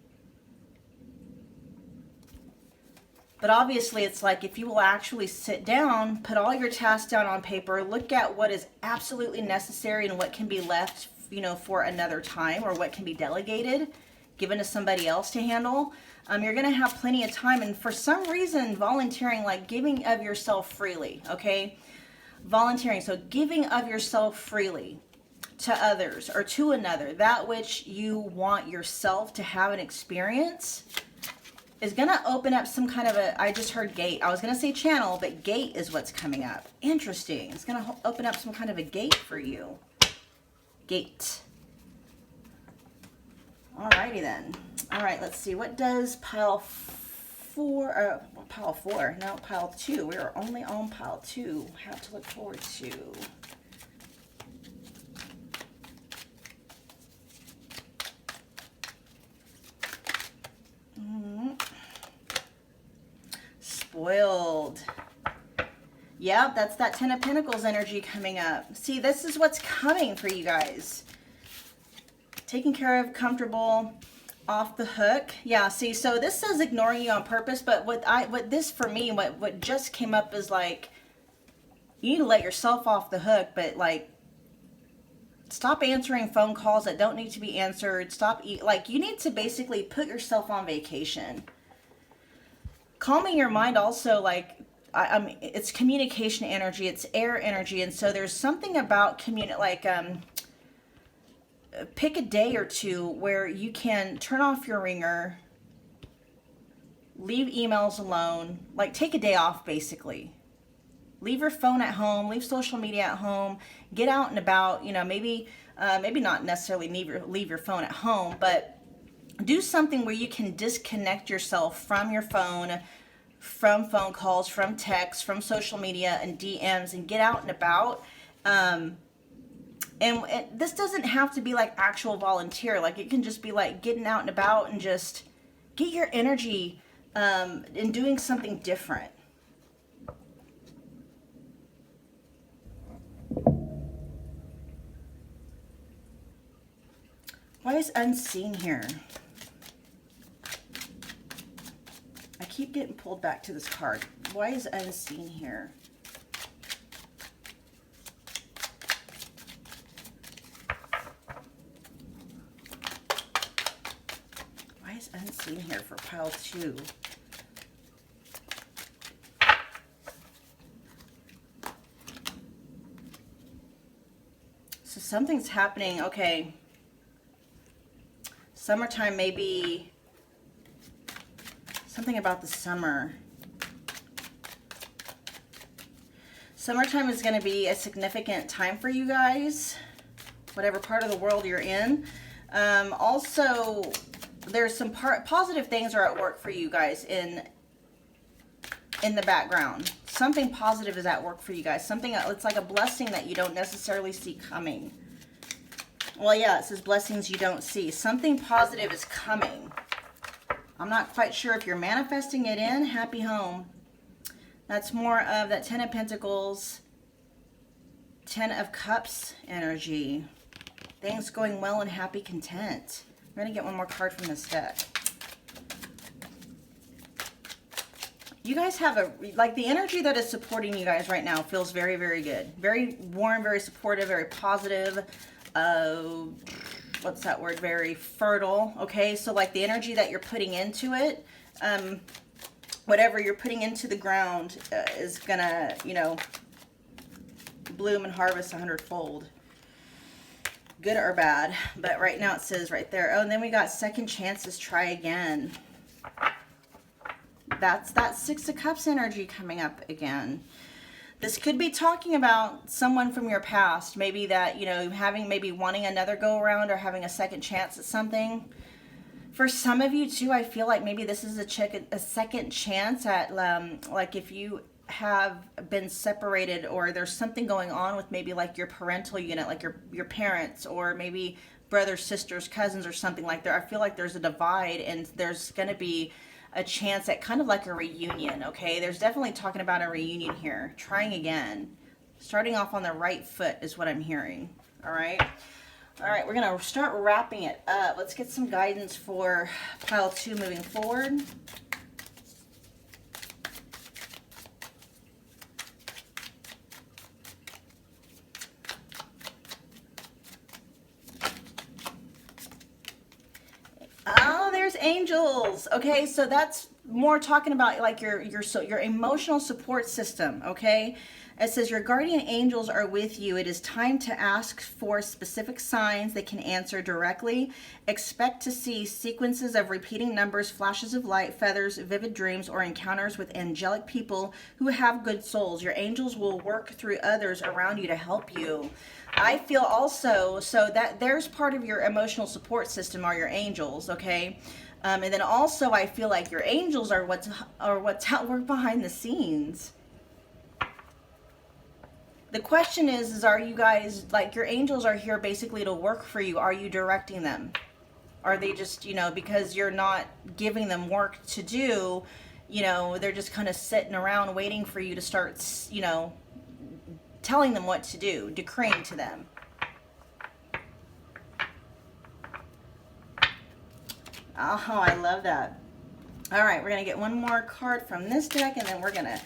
But obviously it's like, if you will actually sit down, put all your tasks down on paper, look at what is absolutely necessary and what can be left, you know, for another time, or what can be delegated, given to somebody else to handle, you're going to have plenty of time. And for some reason, volunteering, like giving of yourself freely, okay? Volunteering, so giving of yourself freely to others or to another, that which you want yourself to have an experience, is going to open up some kind of I just heard gate. I was going to say channel, but gate is what's coming up. Interesting. It's going to open up some kind of a gate for you. Gate. Alrighty then. All right, let's see. What does pile 4, pile 4, no, pile 2. We are only on pile 2. Have to look forward to. Spoiled. Yep, that's that 10 of Pentacles energy coming up. See, this is what's coming for you guys. Taken care of, comfortable, off the hook. Yeah, see, so this says ignoring you on purpose, but what just came up is like, you need to let yourself off the hook, but like, stop answering phone calls that don't need to be answered. You need to basically put yourself on vacation. Calming your mind also, like, it's communication energy, it's air energy, and so there's something about pick a day or two where you can turn off your ringer, leave emails alone, like take a day off basically. Leave your phone at home, leave social media at home, get out and about, you know, maybe not necessarily leave your phone at home, but do something where you can disconnect yourself from your phone, from phone calls, from texts, from social media and DMs, and get out and about. And this doesn't have to be like actual volunteer. Like it can just be like getting out and about and just get your energy in doing something different. Why is unseen here? I keep getting pulled back to this card. Why is unseen here? Why is unseen here for pile 2? So something's happening. Okay. Summertime, maybe something about the summer. Summertime is going to be a significant time for you guys, whatever part of the world you're in. Also, there's some positive things are at work for you guys in the background. Something positive is at work for you guys. Something, it's like a blessing that you don't necessarily see coming. Well, yeah, it says blessings you don't see. Something positive is coming. I'm not quite sure if you're manifesting it in. Happy home. That's more of that 10 of Pentacles, 10 of Cups energy. Things going well and happy, content. We're going to get one more card from this deck. You guys have like the energy that is supporting you guys right now feels very, very good. Very warm, very supportive, very positive. What's that word? Very fertile. Okay, so like the energy that you're putting into it, whatever you're putting into the ground is gonna, you know, bloom and harvest 100-fold. Good or bad. But right now it says right there. Oh, and then we got second chances, try again. That's that 6 of Cups energy coming up again. This could be talking about someone from your past, maybe that, you know, maybe wanting another go around or having a second chance at something. For some of you too, I feel like maybe this is a second chance at, like if you have been separated or there's something going on with maybe like your parental unit, like your parents or maybe brothers, sisters, cousins or something like that. I feel like there's a divide and there's going to be a chance at kind of like a reunion, okay? There's definitely talking about a reunion here. Trying again. Starting off on the right foot is what I'm hearing, all right? All right, we're going to start wrapping it up. Let's get some guidance for pile 2 moving forward. Oh, there's angels. Okay, so that's more talking about like your emotional support system, okay? It says your guardian angels are with you. It is time to ask for specific signs they can answer directly. Expect to see sequences of repeating numbers, flashes of light, feathers, vivid dreams, or encounters with angelic people who have good souls. Your angels will work through others around you to help you. I feel also, so that there's part of your emotional support system are your angels, okay? And then also I feel like your angels are what's at work behind the scenes. The question is are you guys, like your angels are here basically to work for you. Are you directing them? Are they just, you know, because you're not giving them work to do, you know, they're just kind of sitting around waiting for you to start, you know, telling them what to do, decreeing to them. Oh, I love that. All right, we're going to get one more card from this deck, and then we're going to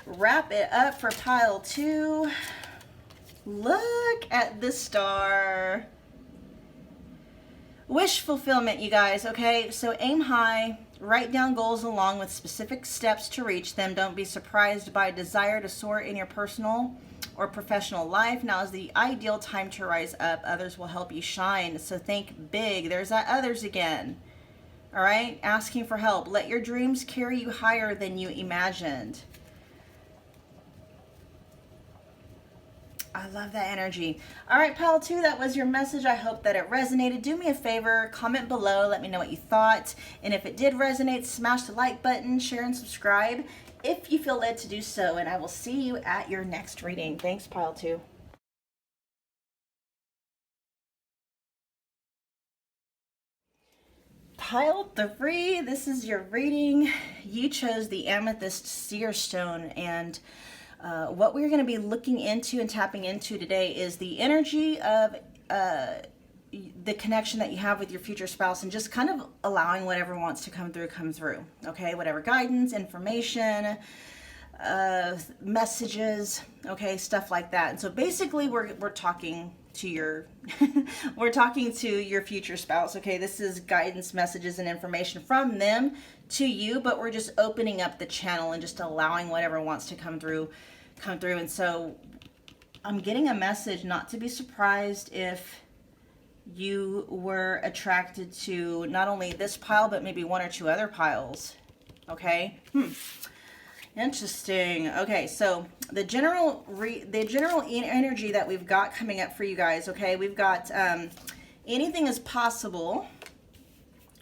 wrap it up for pile 2. Look at the star. Wish fulfillment, you guys, okay? So aim high, write down goals along with specific steps to reach them. Don't be surprised by a desire to soar in your personal or professional life. Now is the ideal time to rise up. Others will help you shine. So think big. There's that others again. All right? Asking for help. Let your dreams carry you higher than you imagined. I love that energy. All right, pile 2, that was your message. I hope that it resonated. Do me a favor, comment below, let me know what you thought. And if it did resonate, smash the like button, share and subscribe if you feel led to do so. And I will see you at your next reading. Thanks, pile 2. Pile 3, this is your reading. You chose the Amethyst Seer Stone, and what we're going to be looking into and tapping into today is the energy of the connection that you have with your future spouse, and just kind of allowing whatever wants to come through, okay? Whatever guidance, information, messages, okay, stuff like that. And so basically we're talking to your we're talking to your future spouse, okay? This is guidance, messages, and information from them to you, but we're just opening up the channel and just allowing whatever wants to come through. And so I'm getting a message not to be surprised if you were attracted to not only this pile, but maybe 1 or 2 other piles, okay? Interesting. Okay, so the general energy that we've got coming up for you guys, okay? We've got anything is possible.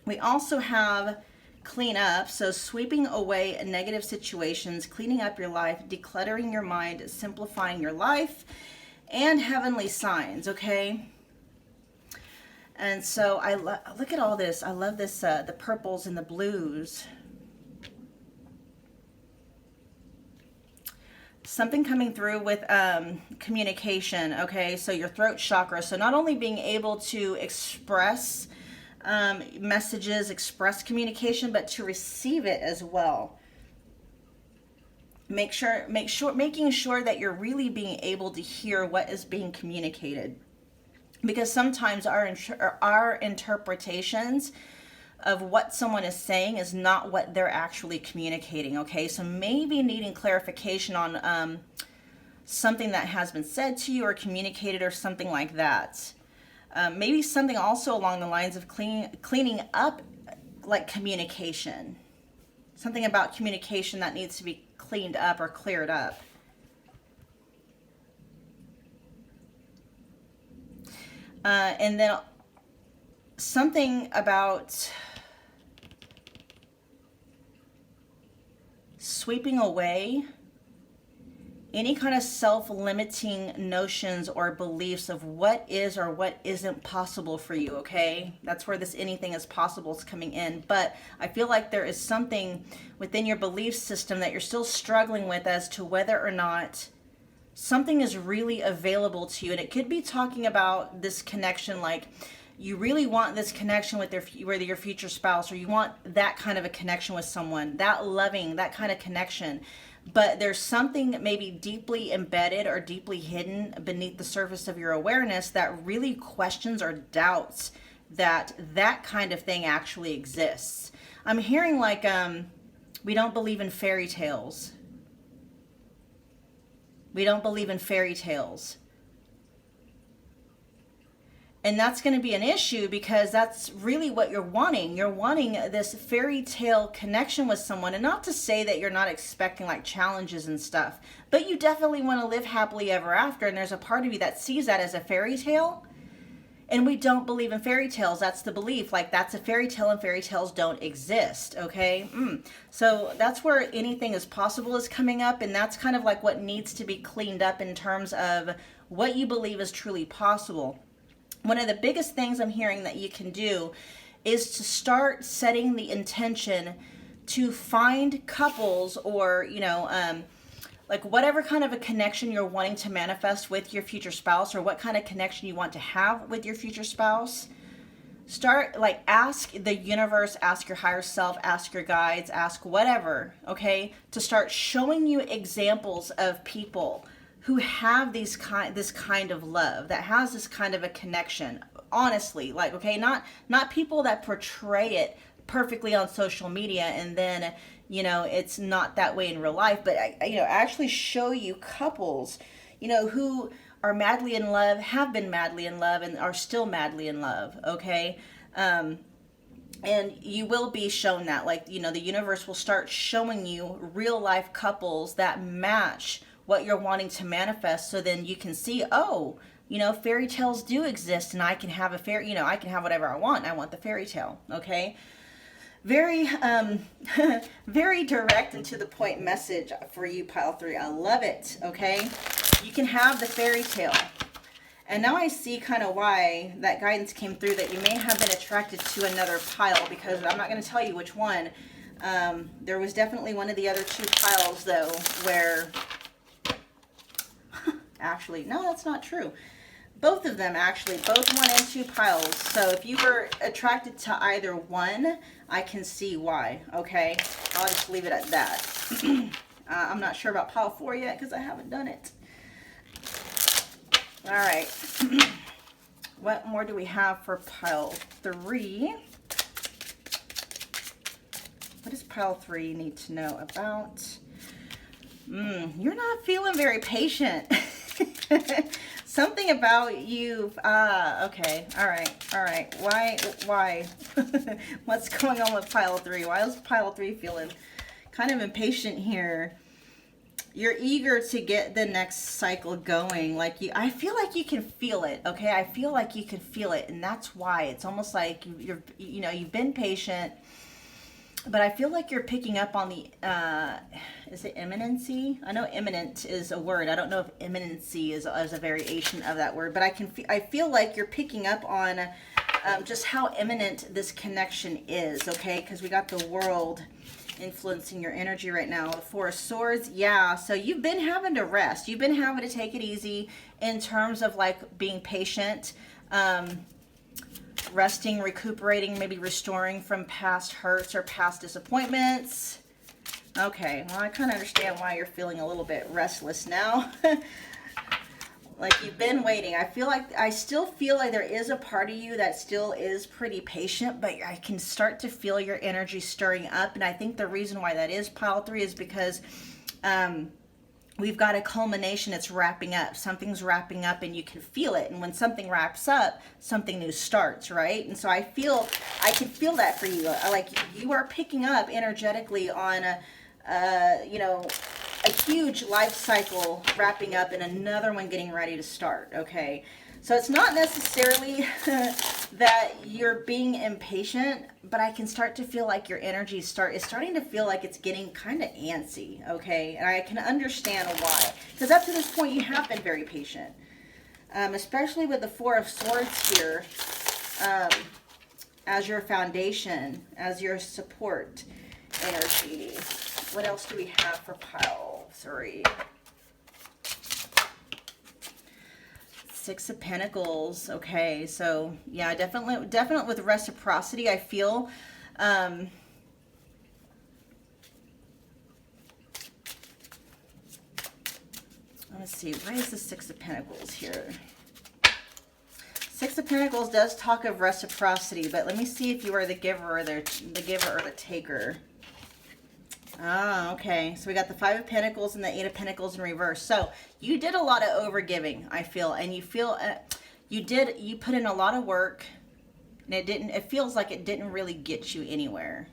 We also have clean up, so sweeping away negative situations, cleaning up your life, decluttering your mind, simplifying your life, and heavenly signs, okay? And so I look at all this. I love this, the purples and the blues. Something coming through with communication, okay? So your throat chakra. So not only being able to express messages, express communication, but to receive it as well. Making sure that you're really being able to hear what is being communicated, because sometimes our interpretations of what someone is saying is not what they're actually communicating, okay? So maybe needing clarification on something that has been said to you or communicated or something like that. Maybe something also along the lines of cleaning up, like communication. Something about communication that needs to be cleaned up or cleared up. And then something about sweeping away any kind of self-limiting notions or beliefs of what is or what isn't possible for you, okay? That's where this anything is possible is coming in. But I feel like there is something within your belief system that you're still struggling with as to whether or not something is really available to you. And it could be talking about this connection, like you really want this connection with your future spouse, or you want that kind of a connection with someone, that loving, that kind of connection. But there's something maybe deeply embedded or deeply hidden beneath the surface of your awareness that really questions or doubts that that kind of thing actually exists. I'm hearing like we don't believe in fairy tales. We don't believe in fairy tales. And that's going to be an issue because that's really what you're wanting. You're wanting this fairy tale connection with someone. And not to say that you're not expecting like challenges and stuff, but you definitely want to live happily ever after. And there's a part of you that sees that as a fairy tale. And we don't believe in fairy tales. That's the belief. Like that's a fairy tale and fairy tales don't exist. Okay. So that's where anything is possible is coming up. And that's kind of like what needs to be cleaned up in terms of what you believe is truly possible. One of the biggest things I'm hearing that you can do is to start setting the intention to find couples or, like whatever kind of a connection you're wanting to manifest with your future spouse, or what kind of connection you want to have with your future spouse. Start like ask the universe, ask your higher self, ask your guides, ask whatever, okay, to start showing you examples of people who have this kind of love, that has this kind of a connection, honestly, like, okay, not people that portray it perfectly on social media and then, it's not that way in real life, but, actually show you couples, who are madly in love, have been madly in love, and are still madly in love, okay? And you will be shown that, like, the universe will start showing you real life couples that match what you're wanting to manifest, so then you can see, oh, you know, fairy tales do exist, and I can have a fairy, you know, I can have whatever I want. I want the fairy tale, okay? Very, very direct and to the point message for you, pile 3. I love it, okay? You can have the fairy tale. And now I see kind of why that guidance came through, that you may have been attracted to another pile, because I'm not going to tell you which one. There was definitely one of the other 2 piles, though, where... Actually, no, that's not true. Both of them, actually, both 1 and 2 piles. So if you were attracted to either one, I can see why, okay? I'll just leave it at that. I'm not sure about pile 4 yet because I haven't done it. All right. What more do we have for pile 3? What does pile 3 need to know about? You're not feeling very patient. Something about you, okay, all right, why, what's going on with pile 3? Why is pile 3 feeling kind of impatient here? You're eager to get the next cycle going, like I feel like you can feel it, okay? I feel like you can feel it, and that's why. It's almost like you've been patient, but I feel like you're picking up on the, is it imminency? I know imminent is a word. I don't know if imminency is a variation of that word, but I feel like you're picking up on just how imminent this connection is, okay? Because we got the World influencing your energy right now. The 4 of Swords, yeah. So you've been having to rest. You've been having to take it easy in terms of like being patient, resting, recuperating, maybe restoring from past hurts or past disappointments. Okay, well, I kind of understand why you're feeling a little bit restless now. Like you've been waiting. I still feel like there is a part of you that still is pretty patient, but I can start to feel your energy stirring up. And I think the reason why that is, pile 3, is because we've got a culmination. It's wrapping up. Something's wrapping up and you can feel it. And when something wraps up, something new starts, right? And so I can feel that for you. Like you are picking up energetically on you know, a huge life cycle wrapping up and another one getting ready to start, okay? So it's not necessarily that you're being impatient, but I can start to feel like your energy is starting to feel like it's getting kind of antsy, okay? And I can understand why. Because up to this point, you have been very patient. Especially with the 4 of Swords here as your foundation, as your support energy. What else do we have for pile 3? 6 of Pentacles. Okay, so yeah, definitely with reciprocity, I feel. Let's see, why is the 6 of Pentacles here? 6 of Pentacles does talk of reciprocity, but let me see if you are the giver or the taker. Ah, okay. So we got the 5 of Pentacles and the 8 of Pentacles in reverse. So you did a lot of overgiving, I feel, and you feel you put in a lot of work, and it feels like it didn't really get you anywhere.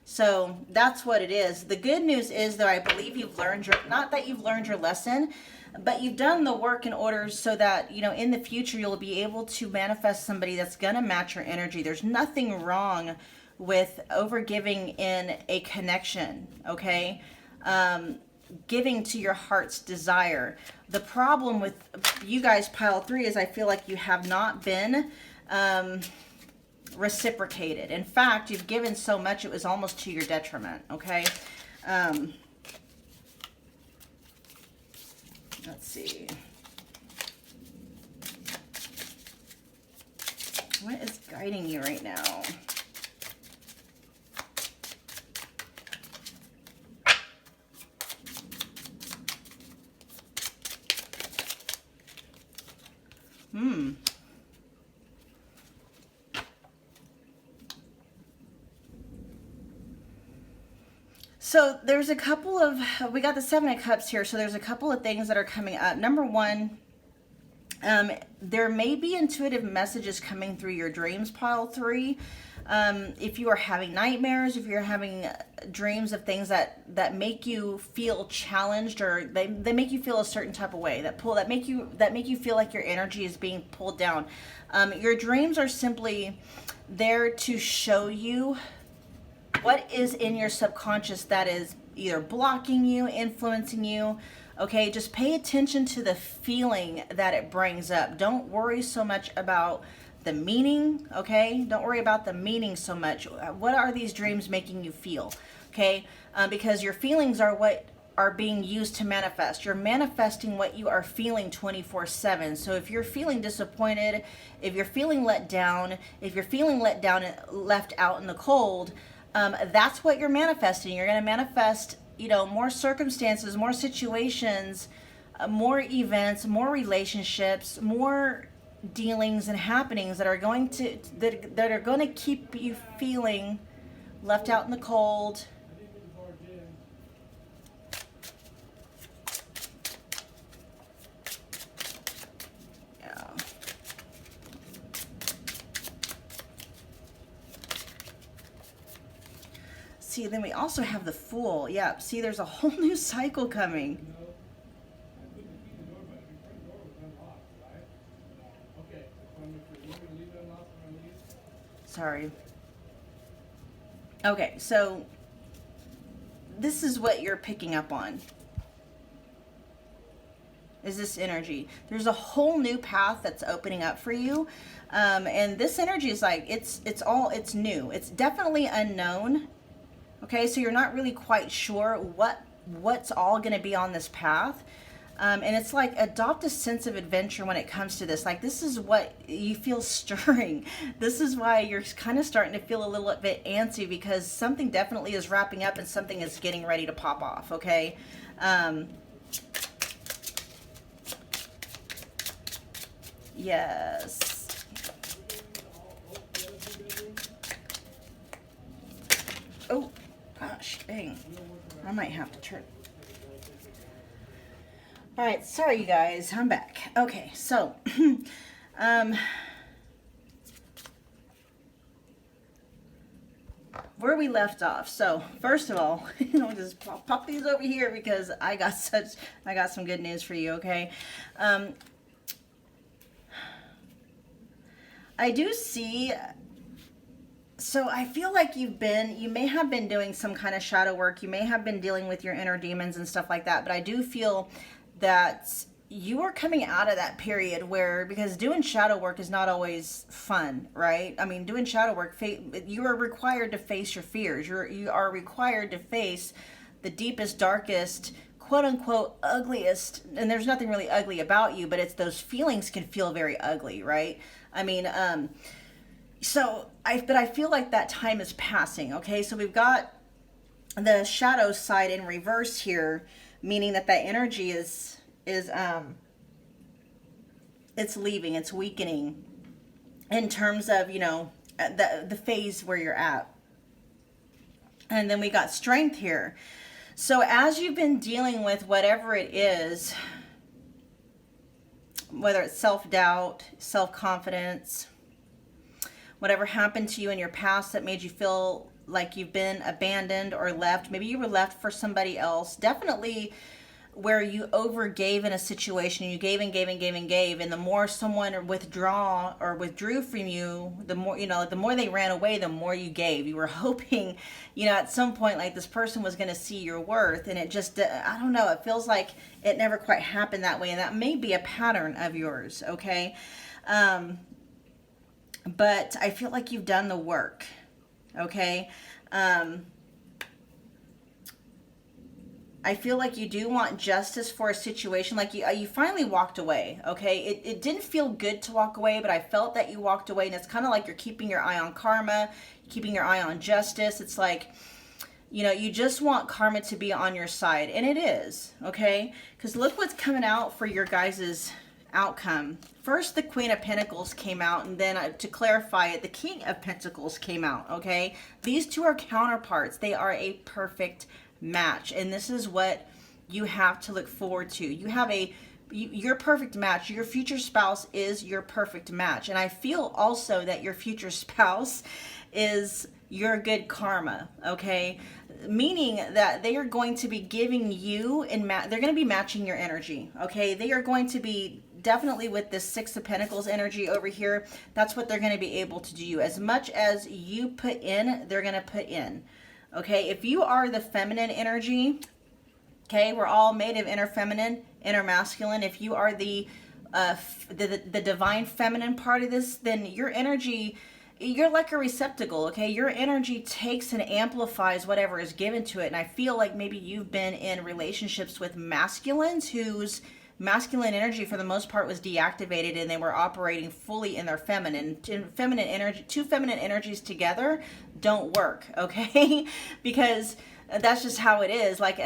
So that's what it is. The good news is, though, I believe you've learned not that you've learned your lesson, but you've done the work in order so that, you know, in the future you'll be able to manifest somebody that's going to match your energy. There's nothing wrong with overgiving in a connection, okay? Giving to your heart's desire. The problem with you guys, pile 3, is I feel like you have not been reciprocated. In fact, you've given so much it was almost to your detriment, okay? Let's see. What is guiding you right now? So there's a couple of, we got the 7 of Cups here, so there's a couple of things that are coming up. Number one, there may be intuitive messages coming through your dreams, pile 3. If you are having nightmares, if you're having dreams of things that make you feel challenged, or they make you feel a certain type of way, that make you feel like your energy is being pulled down. Your dreams are simply there to show you what is in your subconscious that is either blocking you, influencing you. Okay, just pay attention to the feeling that it brings up. Don't worry so much about the meaning, okay? Don't worry about the meaning so much. What are these dreams making you feel, okay? Because your feelings are what are being used to manifest. You're manifesting what you are feeling 24/7. So if you're feeling disappointed, if you're feeling let down, if you're feeling let down and left out in the cold, that's what you're manifesting. You're going to manifest, more circumstances, more situations, more events, more relationships, more dealings and happenings that are going to keep you feeling left out in the cold. Yeah. See, then we also have the Fool. Yeah, see, there's a whole new cycle coming. Sorry. Okay, so this is what you're picking up on. Is this energy. There's a whole new path that's opening up for you. And this energy is like, it's new. It's definitely unknown. Okay, so you're not really quite sure what's all going to be on this path. And it's like, adopt a sense of adventure when it comes to this. Like, this is what you feel stirring. This is why you're kind of starting to feel a little bit antsy, because something definitely is wrapping up and something is getting ready to pop off, okay? Yes. Oh, gosh, dang. I might have to turn. All right, sorry you guys, I'm back. Okay, so where we left off. So first of all, I'll just pop these over here because I got some good news for you. Okay, I do see. So I feel like you may have been doing some kind of shadow work. You may have been dealing with your inner demons and stuff like that. But I do feel that you are coming out of that period where, because doing shadow work is not always fun, right? I mean, doing shadow work, you are required to face your fears. You are required to face the deepest, darkest, quote unquote, ugliest, and there's nothing really ugly about you, but it's those feelings can feel very ugly, right? I mean, but I feel like that time is passing, okay? So we've got the shadow side in reverse here, meaning that energy is it's leaving, it's weakening in terms of, the phase where you're at. And then we got strength here. So as you've been dealing with whatever it is, whether it's self-doubt, self-confidence, whatever happened to you in your past that made you feel like you've been abandoned or left. Maybe you were left for somebody else. Definitely where you overgave in a situation. You gave and gave and gave and gave. And the more someone withdrew from you, the more, the more they ran away, the more you gave. You were hoping, at some point, like, this person was going to see your worth. And it just, I don't know, it feels like it never quite happened that way. And that may be a pattern of yours, okay? But I feel like you've done the work, okay? I feel like you do want justice for a situation. Like, you finally walked away, okay? It didn't feel good to walk away, but I felt that you walked away, and it's kind of like you're keeping your eye on karma, keeping your eye on justice. It's like, you just want karma to be on your side, and it is, okay? Because look what's coming out for your guys' outcome. First, the Queen of Pentacles came out, and then to clarify it, the King of Pentacles came out, okay? These two are counterparts. They are a perfect match, and this is what you have to look forward to. You have your perfect match. Your future spouse is your perfect match, and I feel also that your future spouse is your good karma, okay? Meaning that they are going to be giving you, and they're going to be matching your energy, okay? They are going to be definitely with this Six of Pentacles energy over here. That's what they're going to be able to do. As much as you put in, they're going to put in, okay? If you are the feminine energy, okay, we're all made of inner feminine, inner masculine. If you are the divine feminine part of this, then your energy, you're like a receptacle, okay? Your energy takes and amplifies whatever is given to it. And I feel like maybe you've been in relationships with masculines whose masculine energy for the most part was deactivated, and they were operating fully in their feminine. Feminine energy, two feminine energies together don't work, okay? Because that's just how it is. Like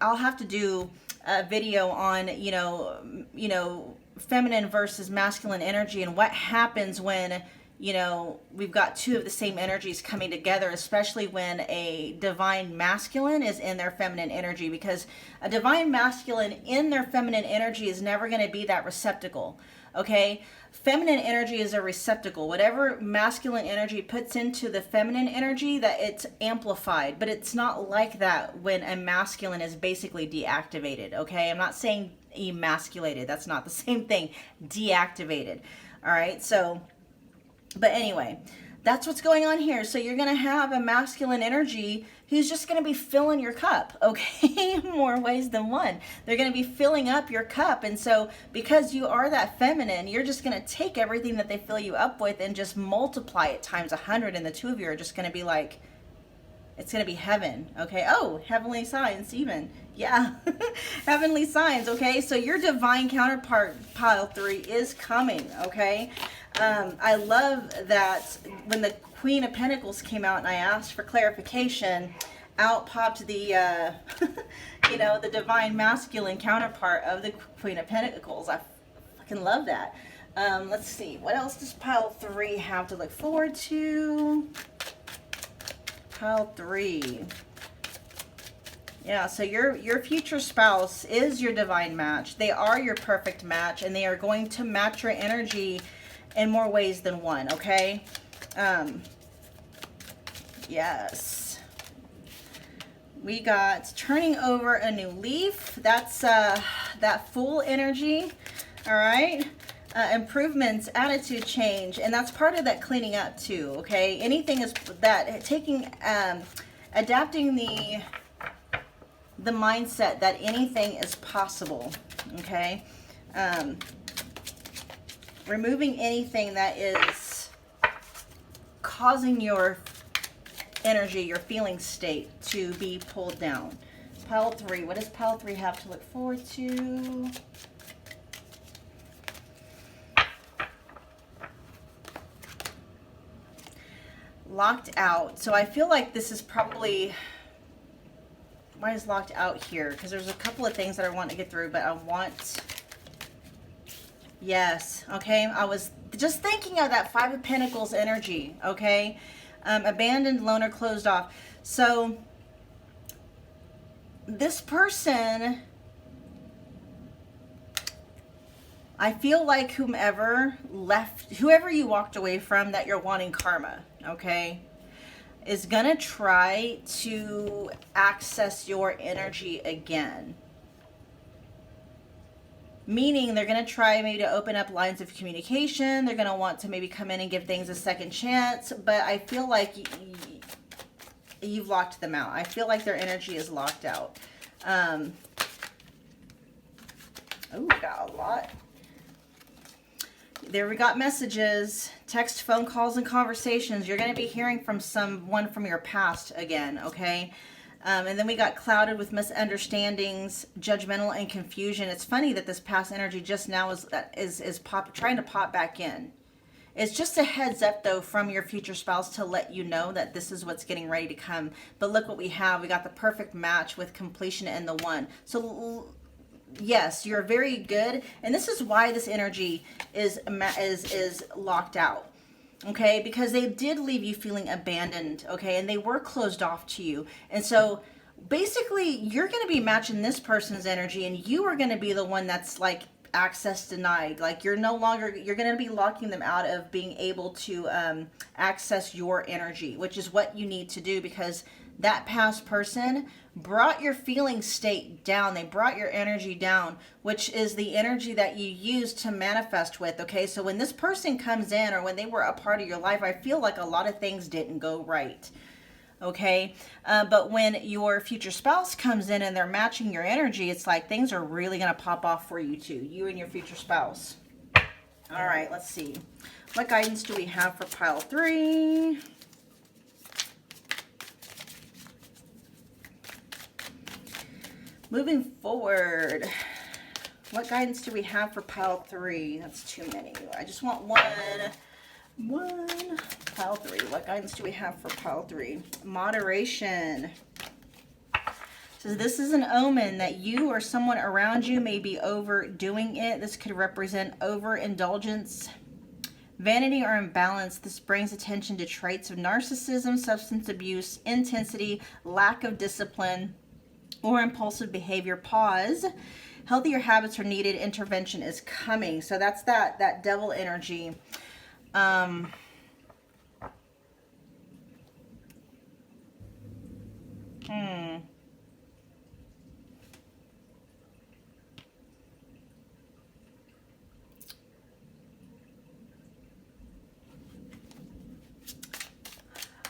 I'll have to do a video on, you know, feminine versus masculine energy and what happens when, you know, we've got two of the same energies coming together, especially when a divine masculine is in their feminine energy, because a divine masculine in their feminine energy is never going to be that receptacle, okay? Feminine energy is a receptacle. Whatever masculine energy puts into the feminine energy, that it's amplified, but it's not like that when a masculine is basically deactivated, okay? I'm not saying emasculated. That's not the same thing. Deactivated, all right? So, but anyway, that's what's going on here. So you're going to have a masculine energy who's just going to be filling your cup, okay? More ways than one. They're going to be filling up your cup. And so because you are that feminine, you're just going to take everything that they fill you up with and just multiply it times 100. And the two of you are just going to be like, it's going to be heaven, okay? Oh, heavenly signs even. Yeah, heavenly signs, okay? So your divine counterpart, pile 3, is coming, okay? I love that when the Queen of Pentacles came out and I asked for clarification, out popped the, you know, the divine masculine counterpart of the Queen of Pentacles. I fucking love that. Let's see, what else does pile 3 have to look forward to? Pile 3. Yeah, so your future spouse is your divine match. They are your perfect match, and they are going to match your energy in more ways than one, okay? Yes. We got turning over a new leaf. That's that Fool energy, all right? Improvements, attitude change, and that's part of that cleaning up too, okay? Anything is that taking, adapting the mindset that anything is possible, okay? Removing anything that is causing your energy, your feeling state to be pulled down. Pile 3, what does pile 3 have to look forward to? Locked out. So I feel like this is probably, why is locked out here? Because there's a couple of things that I want to get through, but I want, yes, okay. I was just thinking of that Five of Pentacles energy, okay. Abandoned, loner, closed off. So this person, I feel like whomever you walked away from that you're wanting karma, okay, is gonna try to access your energy again. Meaning they're gonna try maybe to open up lines of communication. They're gonna want to maybe come in and give things a second chance. But I feel like you've locked them out. I feel like their energy is locked out. Oh, got a lot. There we got messages, text, phone calls, and conversations. You're going to be hearing from someone from your past again, okay? And then we got clouded with misunderstandings, judgmental, and confusion. It's funny that this past energy just now is trying to pop back in. It's just a heads up, though, from your future spouse to let you know that this is what's getting ready to come. But look what we have. We got the perfect match with completion and the one. So yes, you're very good, and this is why this energy is locked out, okay? Because they did leave you feeling abandoned, okay? And they were closed off to you, and so basically you're going to be matching this person's energy, and you are going to be the one that's like access denied. Like you're no longer, you're going to be locking them out of being able to access your energy, which is what you need to do, because that past person brought your feeling state down. They brought your energy down, which is the energy that you use to manifest with. Okay, so when this person comes in, or when they were a part of your life, I feel like a lot of things didn't go right. Okay, but when your future spouse comes in and they're matching your energy, it's like things are really going to pop off for you too, you and your future spouse. All right, let's see. What guidance do we have for pile 3? Moving forward, what guidance do we have for pile 3? That's too many. I just want one. Pile 3. What guidance do we have for pile 3? Moderation. So this is an omen that you or someone around you may be overdoing it. This could represent overindulgence, vanity, or imbalance. This brings attention to traits of narcissism, substance abuse, intensity, lack of discipline, or impulsive behavior. Pause. Healthier habits are needed. Intervention is coming. So that's that devil energy.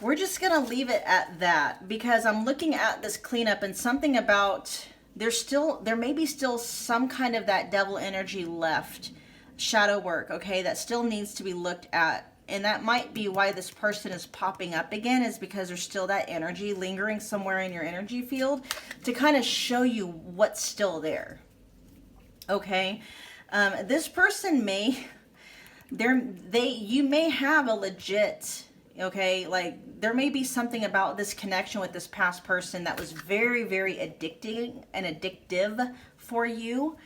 We're just going to leave it at that, because I'm looking at this cleanup and something about there may be still some kind of that devil energy left, shadow work, okay, that still needs to be looked at. And that might be why this person is popping up again, is because there's still that energy lingering somewhere in your energy field to kind of show you what's still there. Okay, this person you may have a legit, okay, like there may be something about this connection with this past person that was very, very addicting and addictive for you.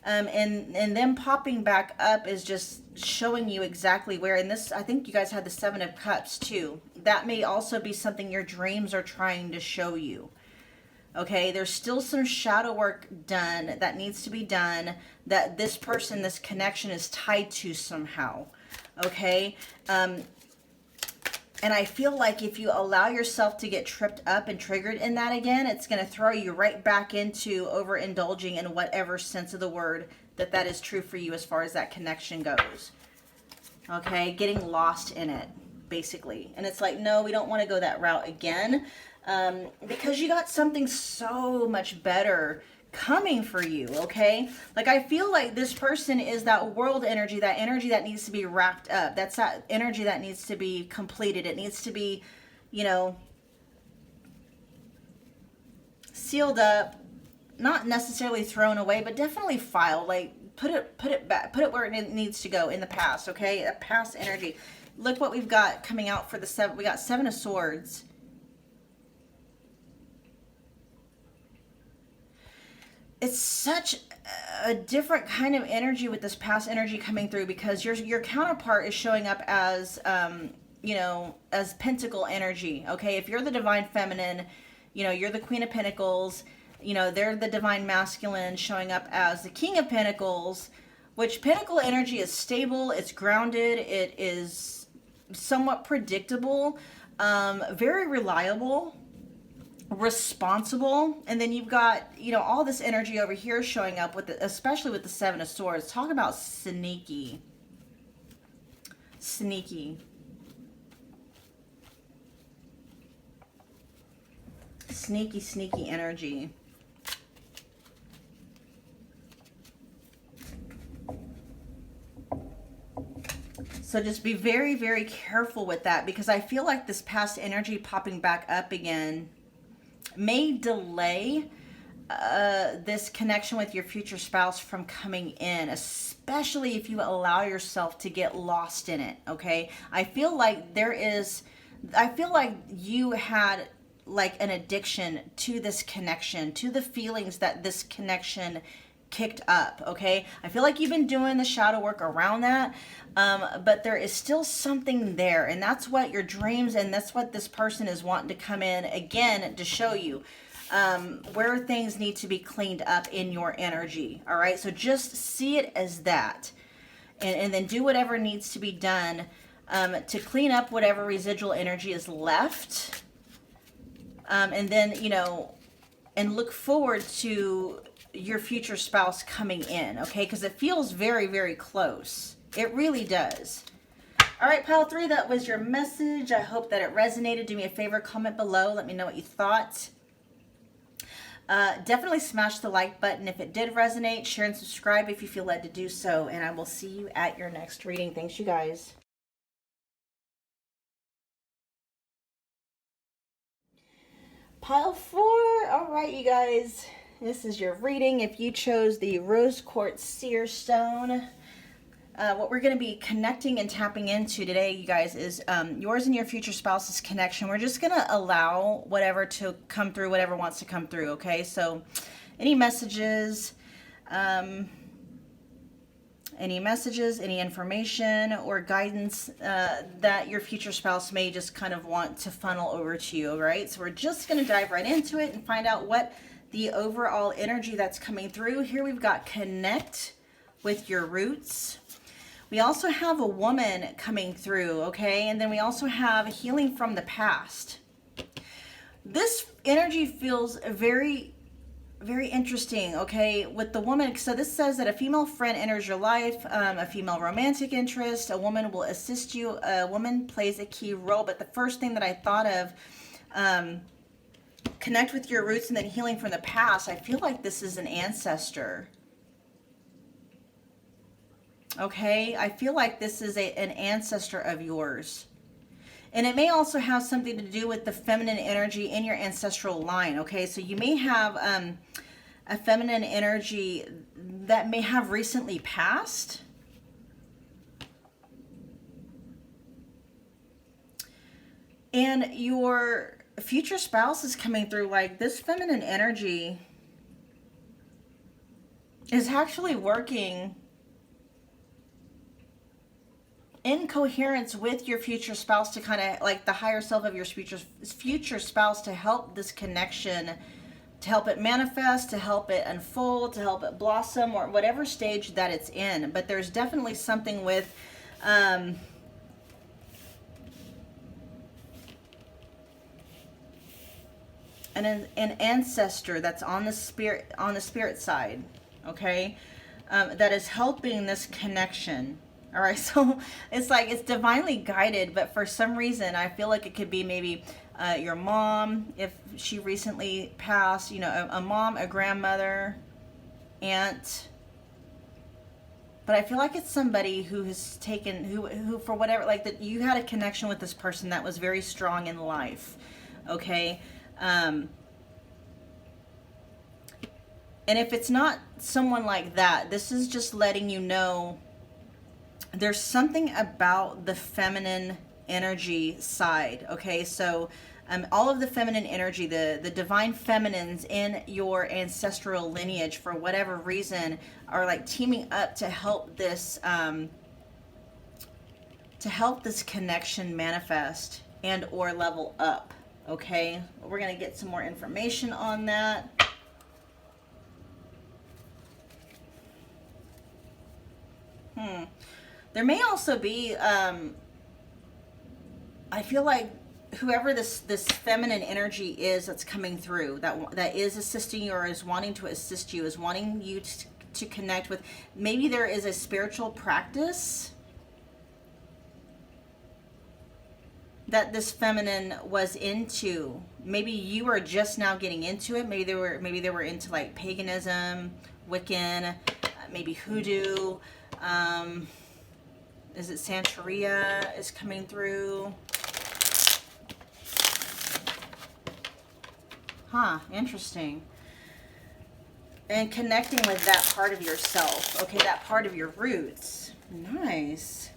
And them popping back up is just showing you exactly where. And this, I think you guys had the 7 of Cups too. That may also be something your dreams are trying to show you. Okay, there's still some shadow work done that needs to be done, that this person, this connection is tied to somehow. Okay, and I feel like if you allow yourself to get tripped up and triggered in that again, it's going to throw you right back into overindulging in whatever sense of the word that is true for you as far as that connection goes. Okay, getting lost in it, basically. And it's like, no, we don't want to go that route again, because you got something so much better coming for you, okay? Like, I feel like this person is that world energy, that energy that needs to be wrapped up. That's that energy that needs to be completed. It needs to be, you know, sealed up, not necessarily thrown away, but definitely filed. Like, put it back, put it where it needs to go in the past, okay? A past energy. Look what we've got coming out for the 7. We got 7 of Swords. It's such a different kind of energy with this past energy coming through, because your counterpart is showing up as, you know, as Pentacle energy, okay? If you're the Divine Feminine, you know, you're the Queen of Pentacles, you know, they're the Divine Masculine showing up as the King of Pentacles, which Pentacle energy is stable, it's grounded, it is somewhat predictable, very reliable, responsible. And then you've got, you know, all this energy over here showing up with especially with the 7 of Swords. Talk about sneaky energy. So just be very, very careful with that, because I feel like this past energy popping back up again may delay this connection with your future spouse from coming in, especially if you allow yourself to get lost in it, okay? I feel like you had like an addiction to this connection, to the feelings that this connection kicked up, okay? I feel like you've been doing the shadow work around that, but there is still something there, and that's what your dreams, and that's what this person is wanting to come in again to show you. where things need to be cleaned up in your energy. All right, so just see it as that, and then do whatever needs to be done to clean up whatever residual energy is left, and then, you know, and look forward to your future spouse coming in, okay? Because it feels very, very close. It really does. All right, pile 3, that was your message. I hope that it resonated. Do me a favor, comment below. Let me know what you thought. Definitely smash the like button if it did resonate. Share and subscribe if you feel led to do so. And I will see you at your next reading. Thanks, you guys. Pile 4. All right, you guys. This is your reading. If you chose the Rose Quartz Seer Stone, what we're going to be connecting and tapping into today, you guys, is yours and your future spouse's connection. We're just going to allow whatever to come through, whatever wants to come through, okay? So any messages, any information or guidance that your future spouse may just kind of want to funnel over to you, all right? So we're just going to dive right into it and find out what the overall energy that's coming through. Here we've got connect with your roots. We also have a woman coming through, okay? And then we also have healing from the past. This energy feels very, very interesting, okay? With the woman, so this says that a female friend enters your life, a female romantic interest, a woman will assist you, a woman plays a key role. But the first thing that I thought of, connect with your roots and then healing from the past, I feel like this is an ancestor. Okay, I feel like this is an ancestor of yours. And it may also have something to do with the feminine energy in your ancestral line, okay? So you may have a feminine energy that may have recently passed. And your future spouse is coming through. Like, this feminine energy is actually working in coherence with your future spouse to kind of, like, the higher self of your future spouse, to help this connection, to help it manifest, to help it unfold, to help it blossom, or whatever stage that it's in. But there's definitely something with an ancestor that's on the spirit side, okay, that is helping this connection. All right, so it's like it's divinely guided, but for some reason I feel like it could be maybe your mom, if she recently passed, you know, a mom, a grandmother, aunt. But I feel like it's somebody who has taken, who for whatever, like, that you had a connection with this person that was very strong in life, okay? And if it's not someone like that, this is just letting you know there's something about the feminine energy side, okay? So all of the feminine energy, the divine feminines in your ancestral lineage, for whatever reason, are like teaming up to help this connection manifest and or level up, okay? We're gonna get some more information on that. There may also be, I feel like whoever this feminine energy is that's coming through, that is assisting you or is wanting to assist you, is wanting you to connect with, maybe there is a spiritual practice that this feminine was into. Maybe you are just now getting into it. Maybe they were into like paganism, Wiccan, maybe hoodoo. Is it Santeria is coming through? Huh, interesting. And connecting with that part of yourself. Okay, that part of your roots. Nice.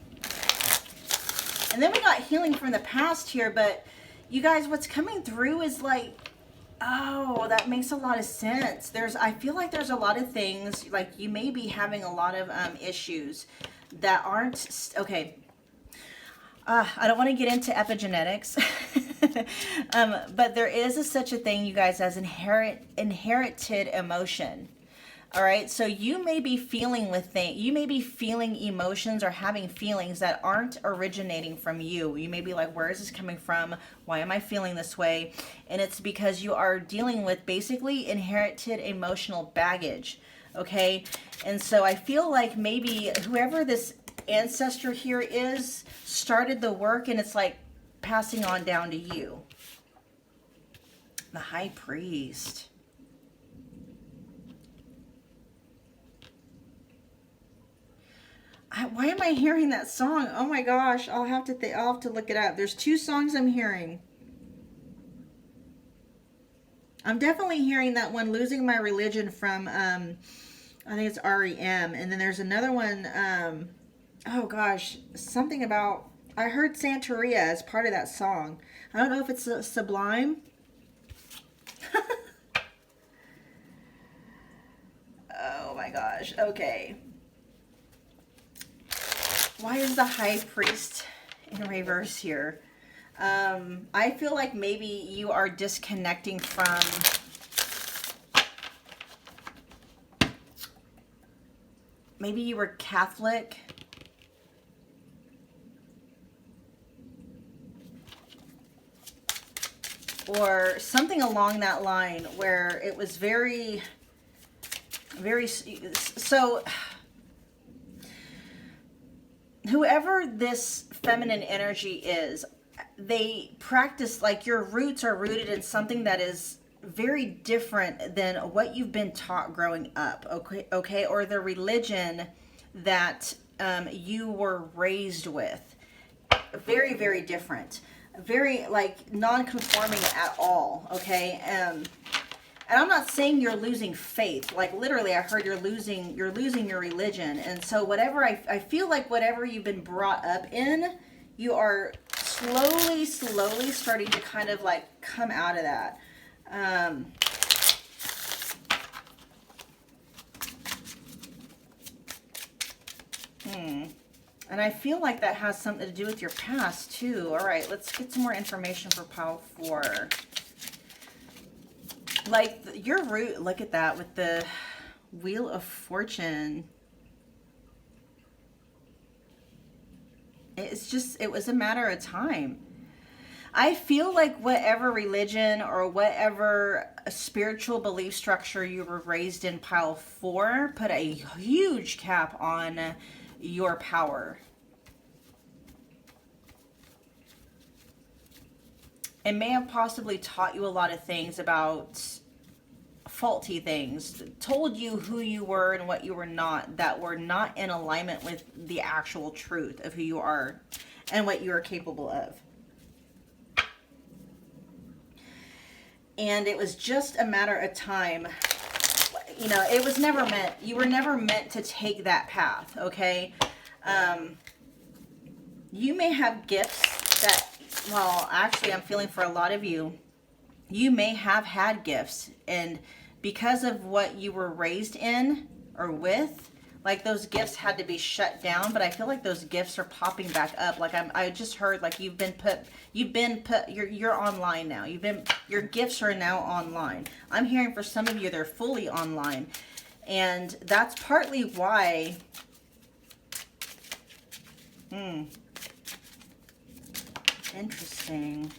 And then we got healing from the past here, but you guys, what's coming through is like, oh, that makes a lot of sense. I feel like there's a lot of things, like you may be having a lot of issues that aren't, okay. I don't want to get into epigenetics, but there is such a thing, you guys, as inherited emotion. All right, so you may be feeling you may be feeling emotions or having feelings that aren't originating from you. You may be like, where is this coming from? Why am I feeling this way? And it's because you are dealing with basically inherited emotional baggage. Okay, and so I feel like maybe whoever this ancestor here is started the work, and it's like passing on down to you. The High Priest. Why am I hearing that song? Oh my gosh, I'll have to look it up. There's two songs I'm hearing. I'm definitely hearing that one, Losing My Religion, from I think it's REM, and then there's another one, oh gosh, something about, I heard Santeria as part of that song. I don't know if it's Sublime. Oh my gosh, okay. Why is the High Priest in reverse here? I feel like maybe you are disconnecting from maybe you were Catholic. Or something along that line where it was very, so whoever this feminine energy is, they practice, like, your roots are rooted in something that is very different than what you've been taught growing up, okay, or the religion that you were raised with. Very, very different. Very, like, non-conforming at all, okay? And I'm not saying you're losing faith. Like, literally, I heard you're losing your religion. And so whatever, I feel like whatever you've been brought up in, you are slowly starting to kind of, like, come out of that. And I feel like that has something to do with your past, too. All right, let's get some more information for pile 4. Like, your root, look at that with the Wheel of Fortune. It's just, it was a matter of time. I feel like whatever religion or whatever spiritual belief structure you were raised in, pile 4, put a huge cap on your power. It may have possibly taught you a lot of things about faulty things, told you who you were and what you were not, that were not in alignment with the actual truth of who you are and what you are capable of. And it was just a matter of time. You know, it was never meant, you were never meant to take that path, okay? You may have gifts that, well, actually, I'm feeling for a lot of you, you may have had gifts, and because of what you were raised in or with, like, those gifts had to be shut down, but I feel like those gifts are popping back up. Like, I just heard, like, you're online now. Your gifts are now online. I'm hearing for some of you, they're fully online. And that's partly why, interesting.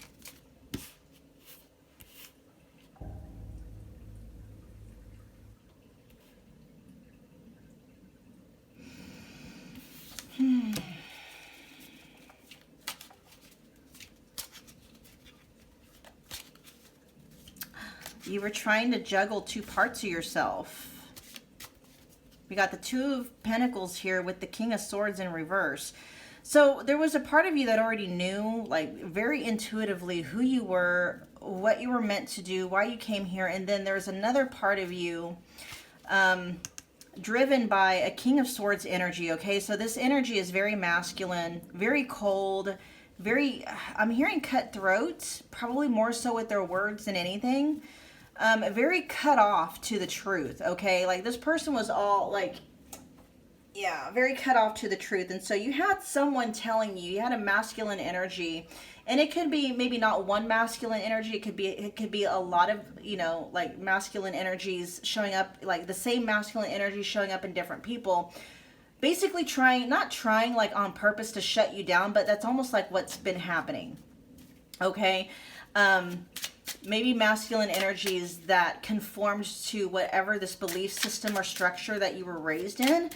You were trying to juggle two parts of yourself. We got the Two of Pentacles here with the King of Swords in reverse. So there was a part of you that already knew, like, very intuitively who you were, what you were meant to do, why you came here. And then there's another part of you driven by a King of Swords energy, okay? So this energy is very masculine, very cold, very, I'm hearing cutthroat, probably more so with their words than anything. Very cut off to the truth, okay? Like, this person was all, like, Yeah, very cut off to the truth. And so you had someone telling you, you had a masculine energy, and it could be maybe not one masculine energy, it could be a lot of, you know, like masculine energies showing up, like the same masculine energy showing up in different people. Basically trying, not trying like on purpose to shut you down, but that's almost like what's been happening. Okay? Maybe masculine energies that conformed to whatever this belief system or structure that you were raised in.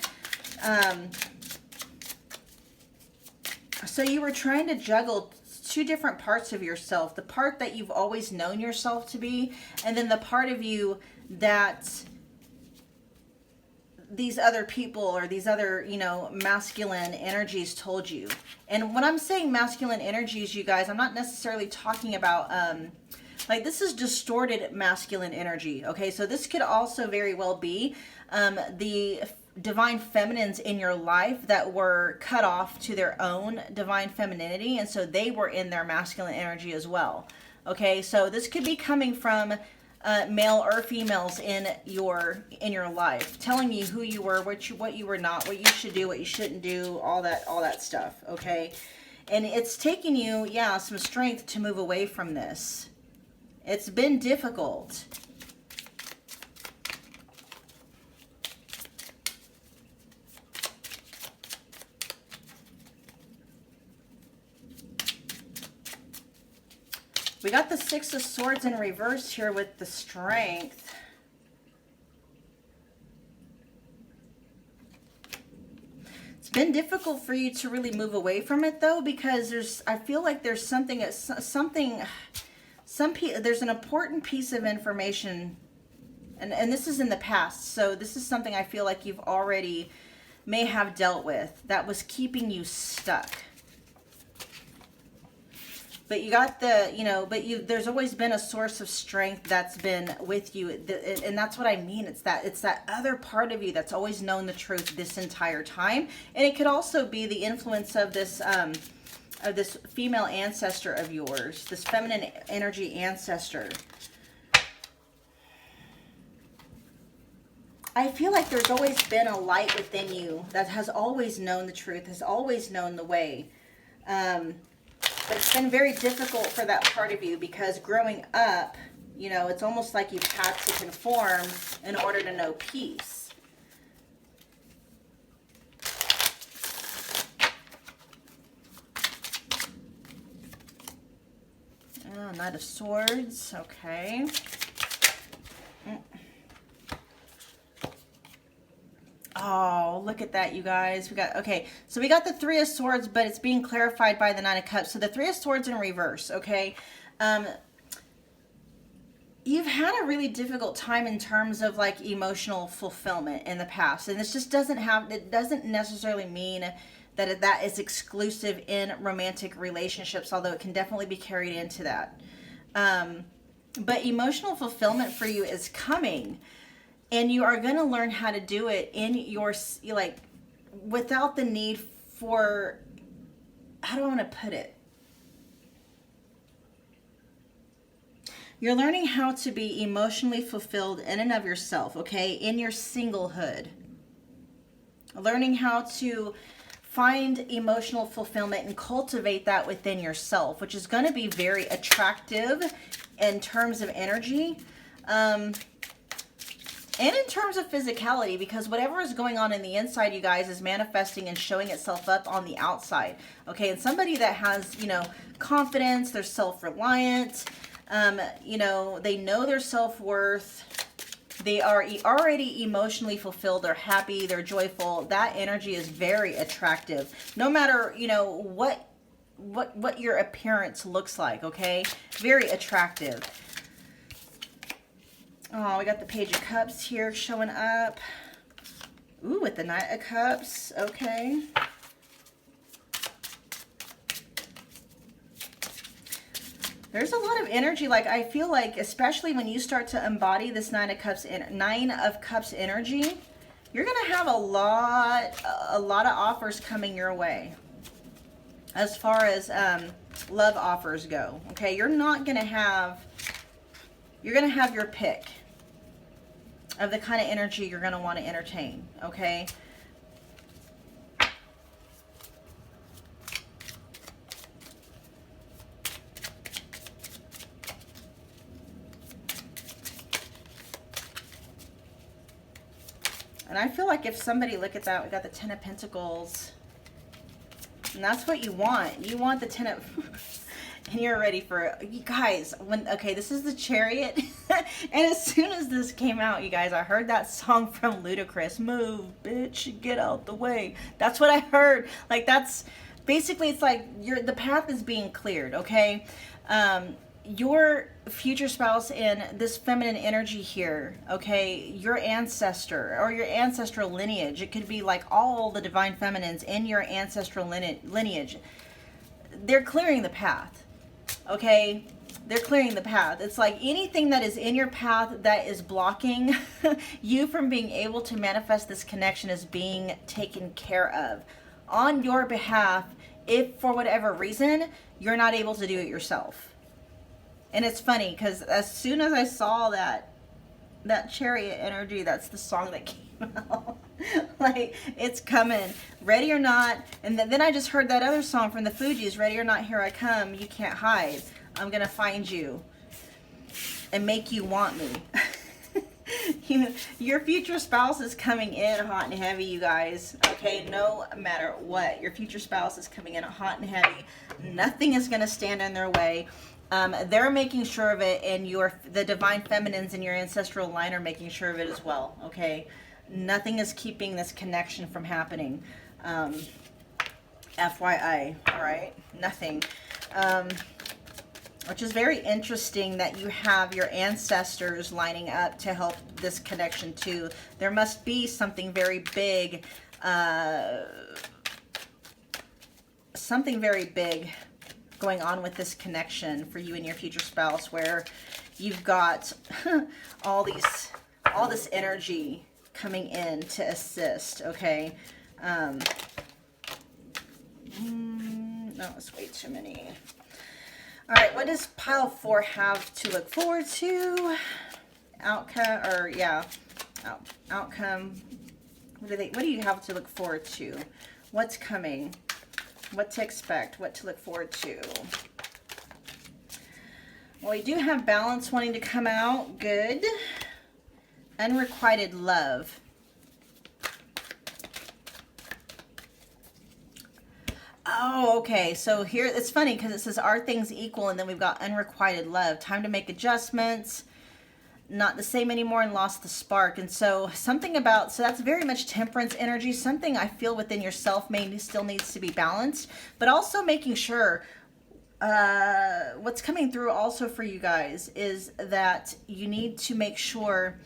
So you were trying to juggle two different parts of yourself. The part that you've always known yourself to be, and then the part of you that these other people or these other, you know, masculine energies told you. And when I'm saying masculine energies, you guys, I'm not necessarily talking about, like, this is distorted masculine energy. Okay, so this could also very well be the divine feminines in your life that were cut off to their own divine femininity, and so they were in their masculine energy as well. Okay, so this could be coming from male or females in your life, telling you who you were, what you were not, what you should do, what you shouldn't do, all that stuff. Okay, and it's taking you, yeah, some strength to move away from this. It's been difficult. We got the Six of Swords in reverse here with the Strength. It's been difficult for you to really move away from it though, because I feel like there's something, there's an important piece of information, and this is in the past, so this is something I feel like you've already may have dealt with that was keeping you stuck. But you got the, you know, there's always been a source of strength that's been with you. And that's what I mean. It's that other part of you that's always known the truth this entire time. And it could also be the influence of this female ancestor of yours, this feminine energy ancestor. I feel like there's always been a light within you that has always known the truth, has always known the way. But it's been very difficult for that part of you because growing up, you know, it's almost like you've had to conform in order to know peace. Oh, Knight of Swords, okay. Oh, look at that, you guys. We got, okay, so we got the Three of Swords, but it's being clarified by the Nine of Cups. So the Three of Swords in reverse, okay? You've had a really difficult time in terms of like emotional fulfillment in the past. And this just it doesn't necessarily mean that that is exclusive in romantic relationships, although it can definitely be carried into that. But emotional fulfillment for you is coming. And you are going to learn how to do it in your, like, without the need for, how do I want to put it? You're learning how to be emotionally fulfilled in and of yourself, okay? In your singlehood. Learning how to find emotional fulfillment and cultivate that within yourself, which is going to be very attractive in terms of energy. And in terms of physicality, because whatever is going on in the inside, you guys, is manifesting and showing itself up on the outside. Okay, and somebody that has, you know, confidence, they're self-reliant, you know, they know their self-worth, they are already emotionally fulfilled, they're happy, they're joyful. That energy is very attractive. No matter, you know, what your appearance looks like, okay? Very attractive. Oh, we got the Page of Cups here showing up. Ooh, with the Knight of Cups. Okay. There's a lot of energy. Like, I feel like, especially when you start to embody this Nine of Cups energy, you're going to have a lot of offers coming your way. As far as love offers go. Okay, you're going to have your pick of the kind of energy you're going to want to entertain, okay? And I feel like if somebody, look at that, we got the Ten of Pentacles. And that's what you want. You want the Ten of... and you're ready for it. You guys, okay, this is the Chariot. And as soon as this came out, you guys, I heard that song from Ludacris. Move, bitch, get out the way. That's what I heard. Like, that's... Basically, it's like the path is being cleared, okay? Your future spouse in this feminine energy here, okay, your ancestor or your ancestral lineage, it could be like all the divine feminines in your ancestral lineage, they're clearing the path, okay? They're clearing the path. It's like anything that is in your path that is blocking you from being able to manifest this connection is being taken care of on your behalf if for whatever reason you're not able to do it yourself. And it's funny because as soon as I saw that Chariot energy, that's the song that came out. Like, it's coming, ready or not. And then I just heard that other song from the Fugees, Ready or Not, Here I Come, You Can't Hide. I'm gonna find you and make you want me. Your future spouse is coming in hot and heavy, you guys. Okay, no matter what, your future spouse is coming in hot and heavy. Nothing is gonna stand in their way. They're making sure of it, and the divine feminines in your ancestral line are making sure of it as well, okay? Nothing is keeping this connection from happening. FYI, all right? Nothing. Which is very interesting that you have your ancestors lining up to help this connection too. There must be something very big, going on with this connection for you and your future spouse, where you've got all this energy coming in to assist, okay? No, it's way too many. All right, what does pile 4 have to look forward to? Outcome. What do you have to look forward to? What's coming? What to expect, what to look forward to. Well, we do have balance wanting to come out. Good. Unrequited love. Oh, okay. So here, it's funny because it says, are things equal? And then we've got unrequited love. Time to make adjustments. Not the same anymore and lost the spark. And so something about, so that's very much Temperance energy. Something I feel within yourself still needs to be balanced, but also making sure what's coming through also for you guys is that you need to make sure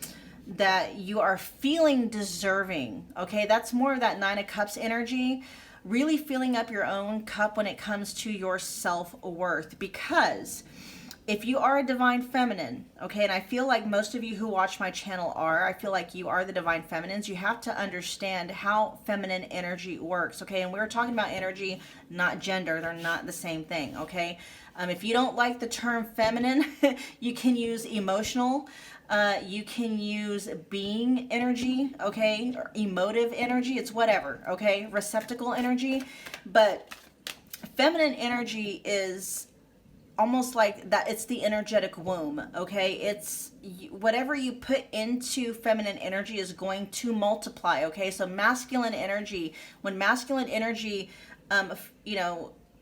that you are feeling deserving. Okay, that's more of that 9 of Cups energy, really filling up your own cup when it comes to your self-worth. Because if you are a divine feminine, okay, and I feel like most of you who watch my channel I feel like you are the divine feminines, you have to understand how feminine energy works, okay? And we're talking about energy, not gender. They're not the same thing, okay? If you don't like the term feminine, you can use emotional, you can use being energy, okay? Or emotive energy, it's whatever, okay? Receptacle energy. But feminine energy is almost like that, it's the energetic womb, okay? It's whatever you put into feminine energy is going to multiply, okay? So masculine energy, when masculine energy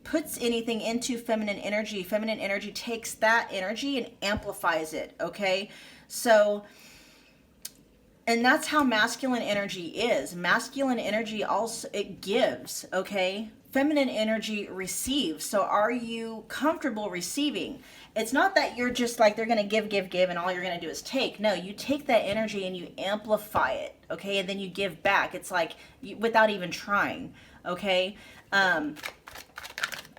puts anything into feminine energy takes that energy and amplifies it, okay? So, and that's how masculine energy is. Masculine energy also, it gives, okay? Feminine energy receives. So are you comfortable receiving? It's not that you're just like, they're going to give, and all you're going to do is take. No, you take that energy and you amplify it, okay? And then you give back. It's like, without even trying, okay?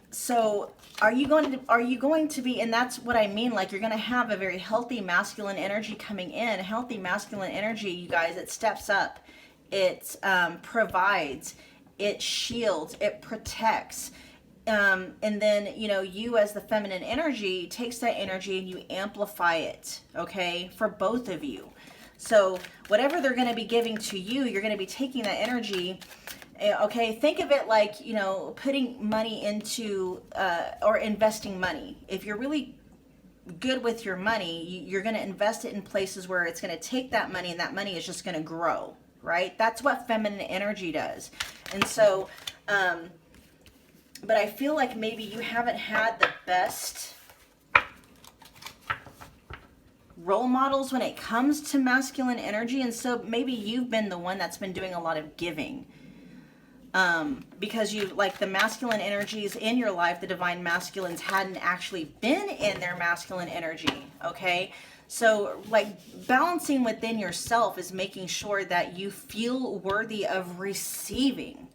So are you going to be, and that's what I mean, like you're going to have a very healthy masculine energy coming in. Healthy masculine energy, you guys, it steps up, it provides, it shields, it protects, and then you as the feminine energy takes that energy and you amplify it, okay, for both of you. So whatever they're going to be giving to you, you're going to be taking that energy, okay? Think of it like, putting money into or investing money. If you're really good with your money, you're going to invest it in places where it's going to take that money, and that money is just going to grow, right? That's what feminine energy does. And so, but I feel like maybe you haven't had the best role models when it comes to masculine energy. And so maybe you've been the one that's been doing a lot of giving. Because you, like, the masculine energies in your life, the divine masculines hadn't actually been in their masculine energy, okay? So, like, balancing within yourself is making sure that you feel worthy of receiving,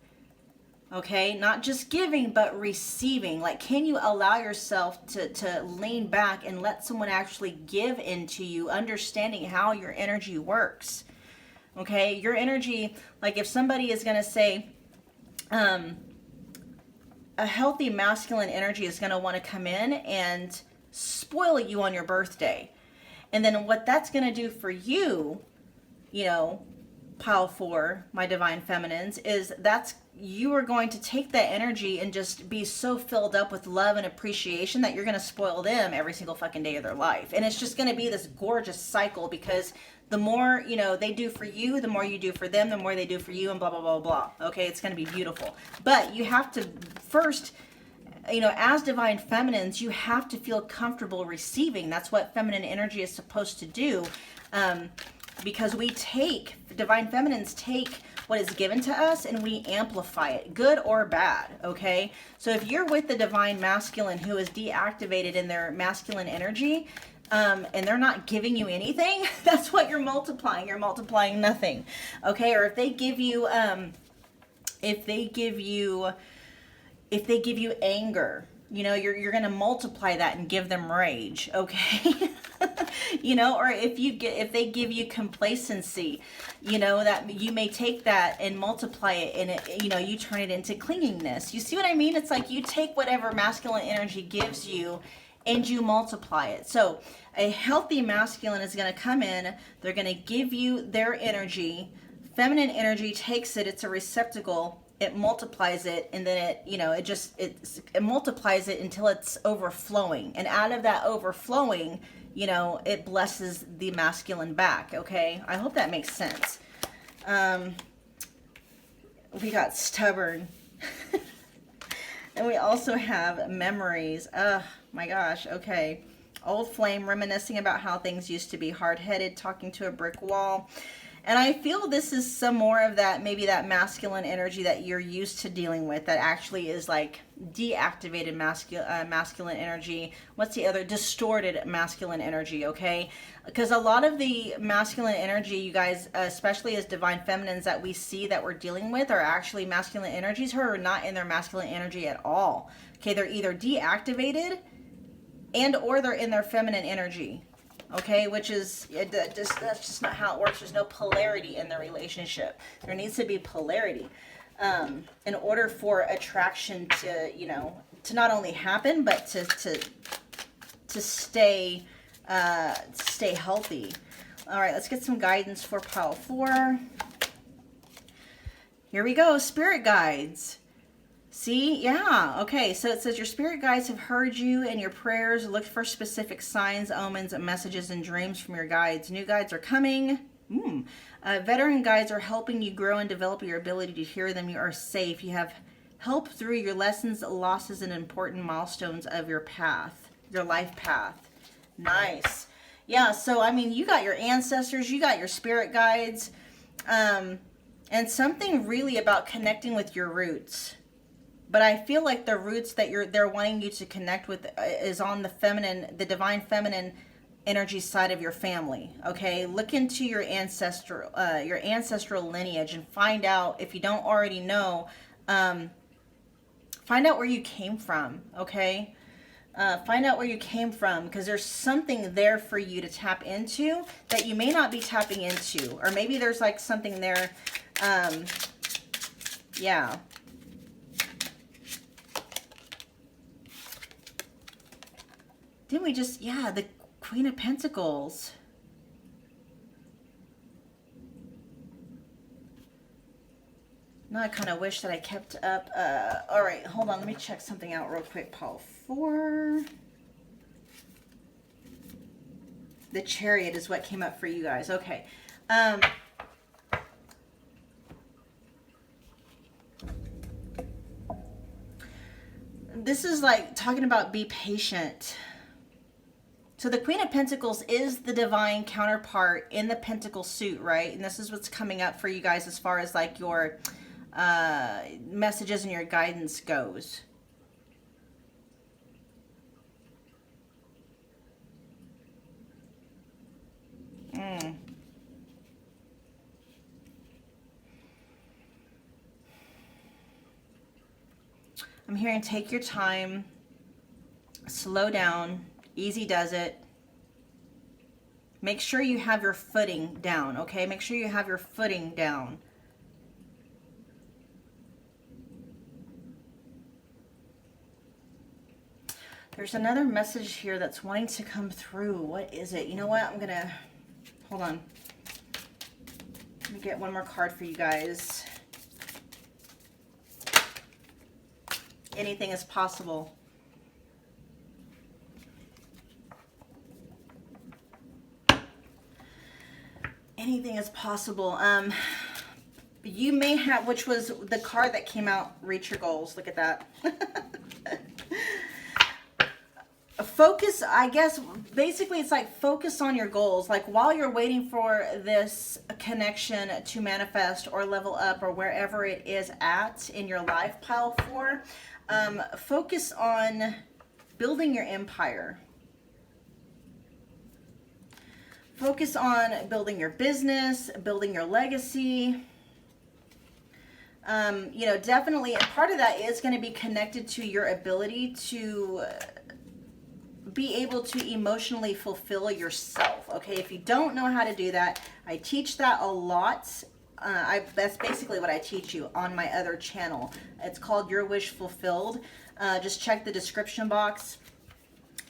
okay? Not just giving, but receiving. Like, can you allow yourself to lean back and let someone actually give into you, understanding how your energy works, okay? Your energy, like, if somebody is going to say, a healthy masculine energy is going to want to come in and spoil you on your birthday. And then what that's going to do for you, you know, pile 4, my divine feminines, is you are going to take that energy and just be so filled up with love and appreciation that you're going to spoil them every single fucking day of their life. And it's just going to be this gorgeous cycle, because the more, you know, they do for you, the more you do for them, the more they do for you, and blah, blah, blah, blah. Okay, it's going to be beautiful. But you have to first, you know, as divine feminines, you have to feel comfortable receiving. That's what feminine energy is supposed to do. Because divine feminines take what is given to us and we amplify it, good or bad, okay? So if you're with the divine masculine who is deactivated in their masculine energy, and they're not giving you anything, that's what you're multiplying. You're multiplying nothing, okay? Or if they give you, anger, you know, you're going to multiply that and give them rage, okay? You know, or if they give you complacency, you know, that you may take that and multiply it, and it, you know, you turn it into clinginess. You see what I mean? It's like you take whatever masculine energy gives you and you multiply it. So a healthy masculine is going to come in, they're going to give you their energy. Feminine energy takes it, it's a receptacle, it multiplies it, and then it, you know, it multiplies it until it's overflowing. And out of that overflowing, you know, it blesses the masculine back, okay? I hope that makes sense. We got stubborn. And we also have memories. Oh my gosh, okay. Old flame, reminiscing about how things used to be, hard-headed, talking to a brick wall. And I feel this is some more of that, maybe that masculine energy that you're used to dealing with, that actually is like deactivated masculine energy. What's the other? Distorted masculine energy, okay? Because a lot of the masculine energy, you guys, especially as divine feminines that we see that we're dealing with, are actually masculine energies who are not in their masculine energy at all. Okay, they're either deactivated and or they're in their feminine energy. Okay, which is, that's just not how it works. There's no polarity in the relationship. There needs to be polarity in order for attraction to, you know, to not only happen, but to stay healthy. All right, let's get some guidance for pile 4. Here we go, spirit guides. See, yeah, okay, so it says your spirit guides have heard you and your prayers, looked for specific signs, omens, messages, and dreams from your guides. New guides are coming. Veteran guides are helping you grow and develop your ability to hear them. You are safe. You have help through your lessons, losses, and important milestones of your path, your life path. Nice. Yeah, so, I mean, you got your ancestors, you got your spirit guides, and something really about connecting with your roots. But I feel like the roots that they're wanting you to connect with is on the divine feminine energy side of your family. Okay, look into your ancestral lineage and find out, if you don't already know, find out where you came from. Okay, find out where you came from, because there's something there for you to tap into that you may not be tapping into, or maybe there's like something there. Yeah. Didn't we just, yeah, the Queen of Pentacles. Now I kind of wish that I kept up. All right, hold on. Let me check something out real quick. Pile 4. The Chariot is what came up for you guys. Okay. this is like talking about be patient. So the Queen of Pentacles is the divine counterpart in the Pentacle suit, right? And this is what's coming up for you guys as far as like your messages and your guidance goes. I'm hearing take your time, slow down, easy does it. Make sure you have your footing down, okay? Make sure you have your footing down. There's another message here that's wanting to come through. What is it? You know what? I'm gonna, hold on. Let me get one more card for you guys. Anything is possible. Anything is possible. You may have, which was the card that came out, reach your goals. Look at that. Focus, I guess, basically it's like focus on your goals. Like while you're waiting for this connection to manifest or level up or wherever it is at in your life, pile 4, focus on building your empire. Focus on building your business, building your legacy. You know, definitely, and part of that is going to be connected to your ability to be able to emotionally fulfill yourself. Okay, if you don't know how to do that, I teach that a lot. That's basically what I teach you on my other channel. It's called Your Wish Fulfilled. Just check the description box.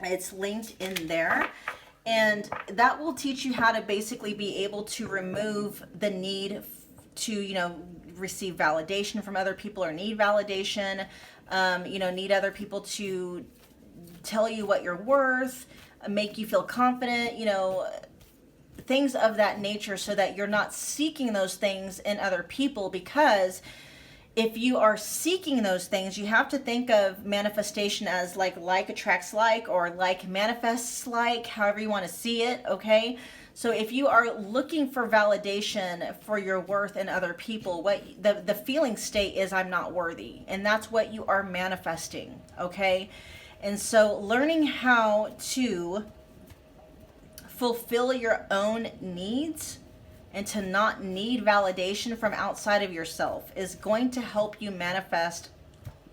It's linked in there. And that will teach you how to basically be able to remove the need to, you know, receive validation from other people or need validation, you know, need other people to tell you what you're worth, make you feel confident, you know, things of that nature, so that you're not seeking those things in other people. Because if you are seeking those things, you have to think of manifestation as like attracts like, or like manifests like, however you want to see it, okay? So if you are looking for validation for your worth in other people, what the feeling state is, I'm not worthy. And that's what you are manifesting, okay? And so learning how to fulfill your own needs and to not need validation from outside of yourself is going to help you manifest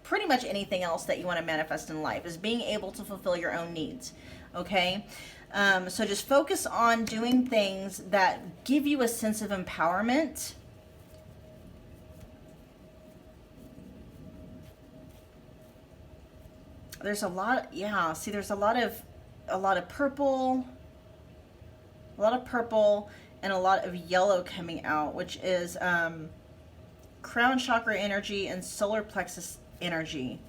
pretty much anything else that you want to manifest in life, is being able to fulfill your own needs, okay? So just focus on doing things that give you a sense of empowerment. There's a lot, yeah, see there's a lot of purple, and a lot of yellow coming out, which is crown chakra energy and solar plexus energy.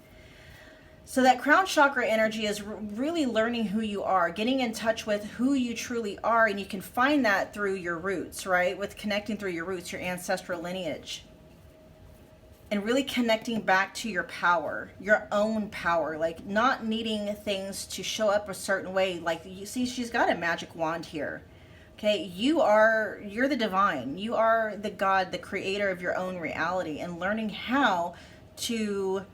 So that crown chakra energy is really learning who you are, getting in touch with who you truly are, and you can find that through your roots, right? With connecting through your roots, your ancestral lineage. And really connecting back to your power, your own power, like not needing things to show up a certain way. Like you see, she's got a magic wand here. Okay, you're the divine. You are the God, the creator of your own reality, and learning how to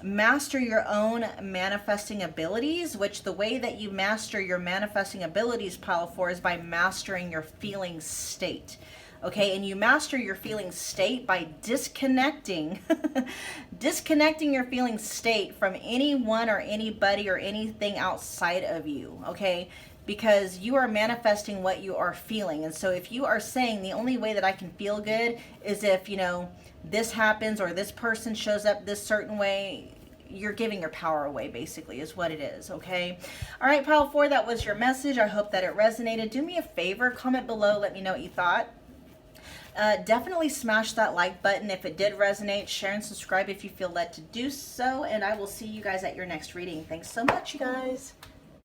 master your own manifesting abilities, which the way that you master your manifesting abilities, pile 4, is by mastering your feeling state. Okay, and you master your feeling state by disconnecting your feeling state from anyone or anybody or anything outside of you, okay? Because you are manifesting what you are feeling. And so if you are saying the only way that I can feel good is if, you know, this happens or this person shows up this certain way, you're giving your power away, basically, is what it is, okay? All right, pile 4, that was your message. I hope that it resonated. Do me a favor, comment below, let me know what you thought. Definitely smash that like button if it did resonate. Share and subscribe if you feel led to do so. And I will see you guys at your next reading. Thanks so much, you guys.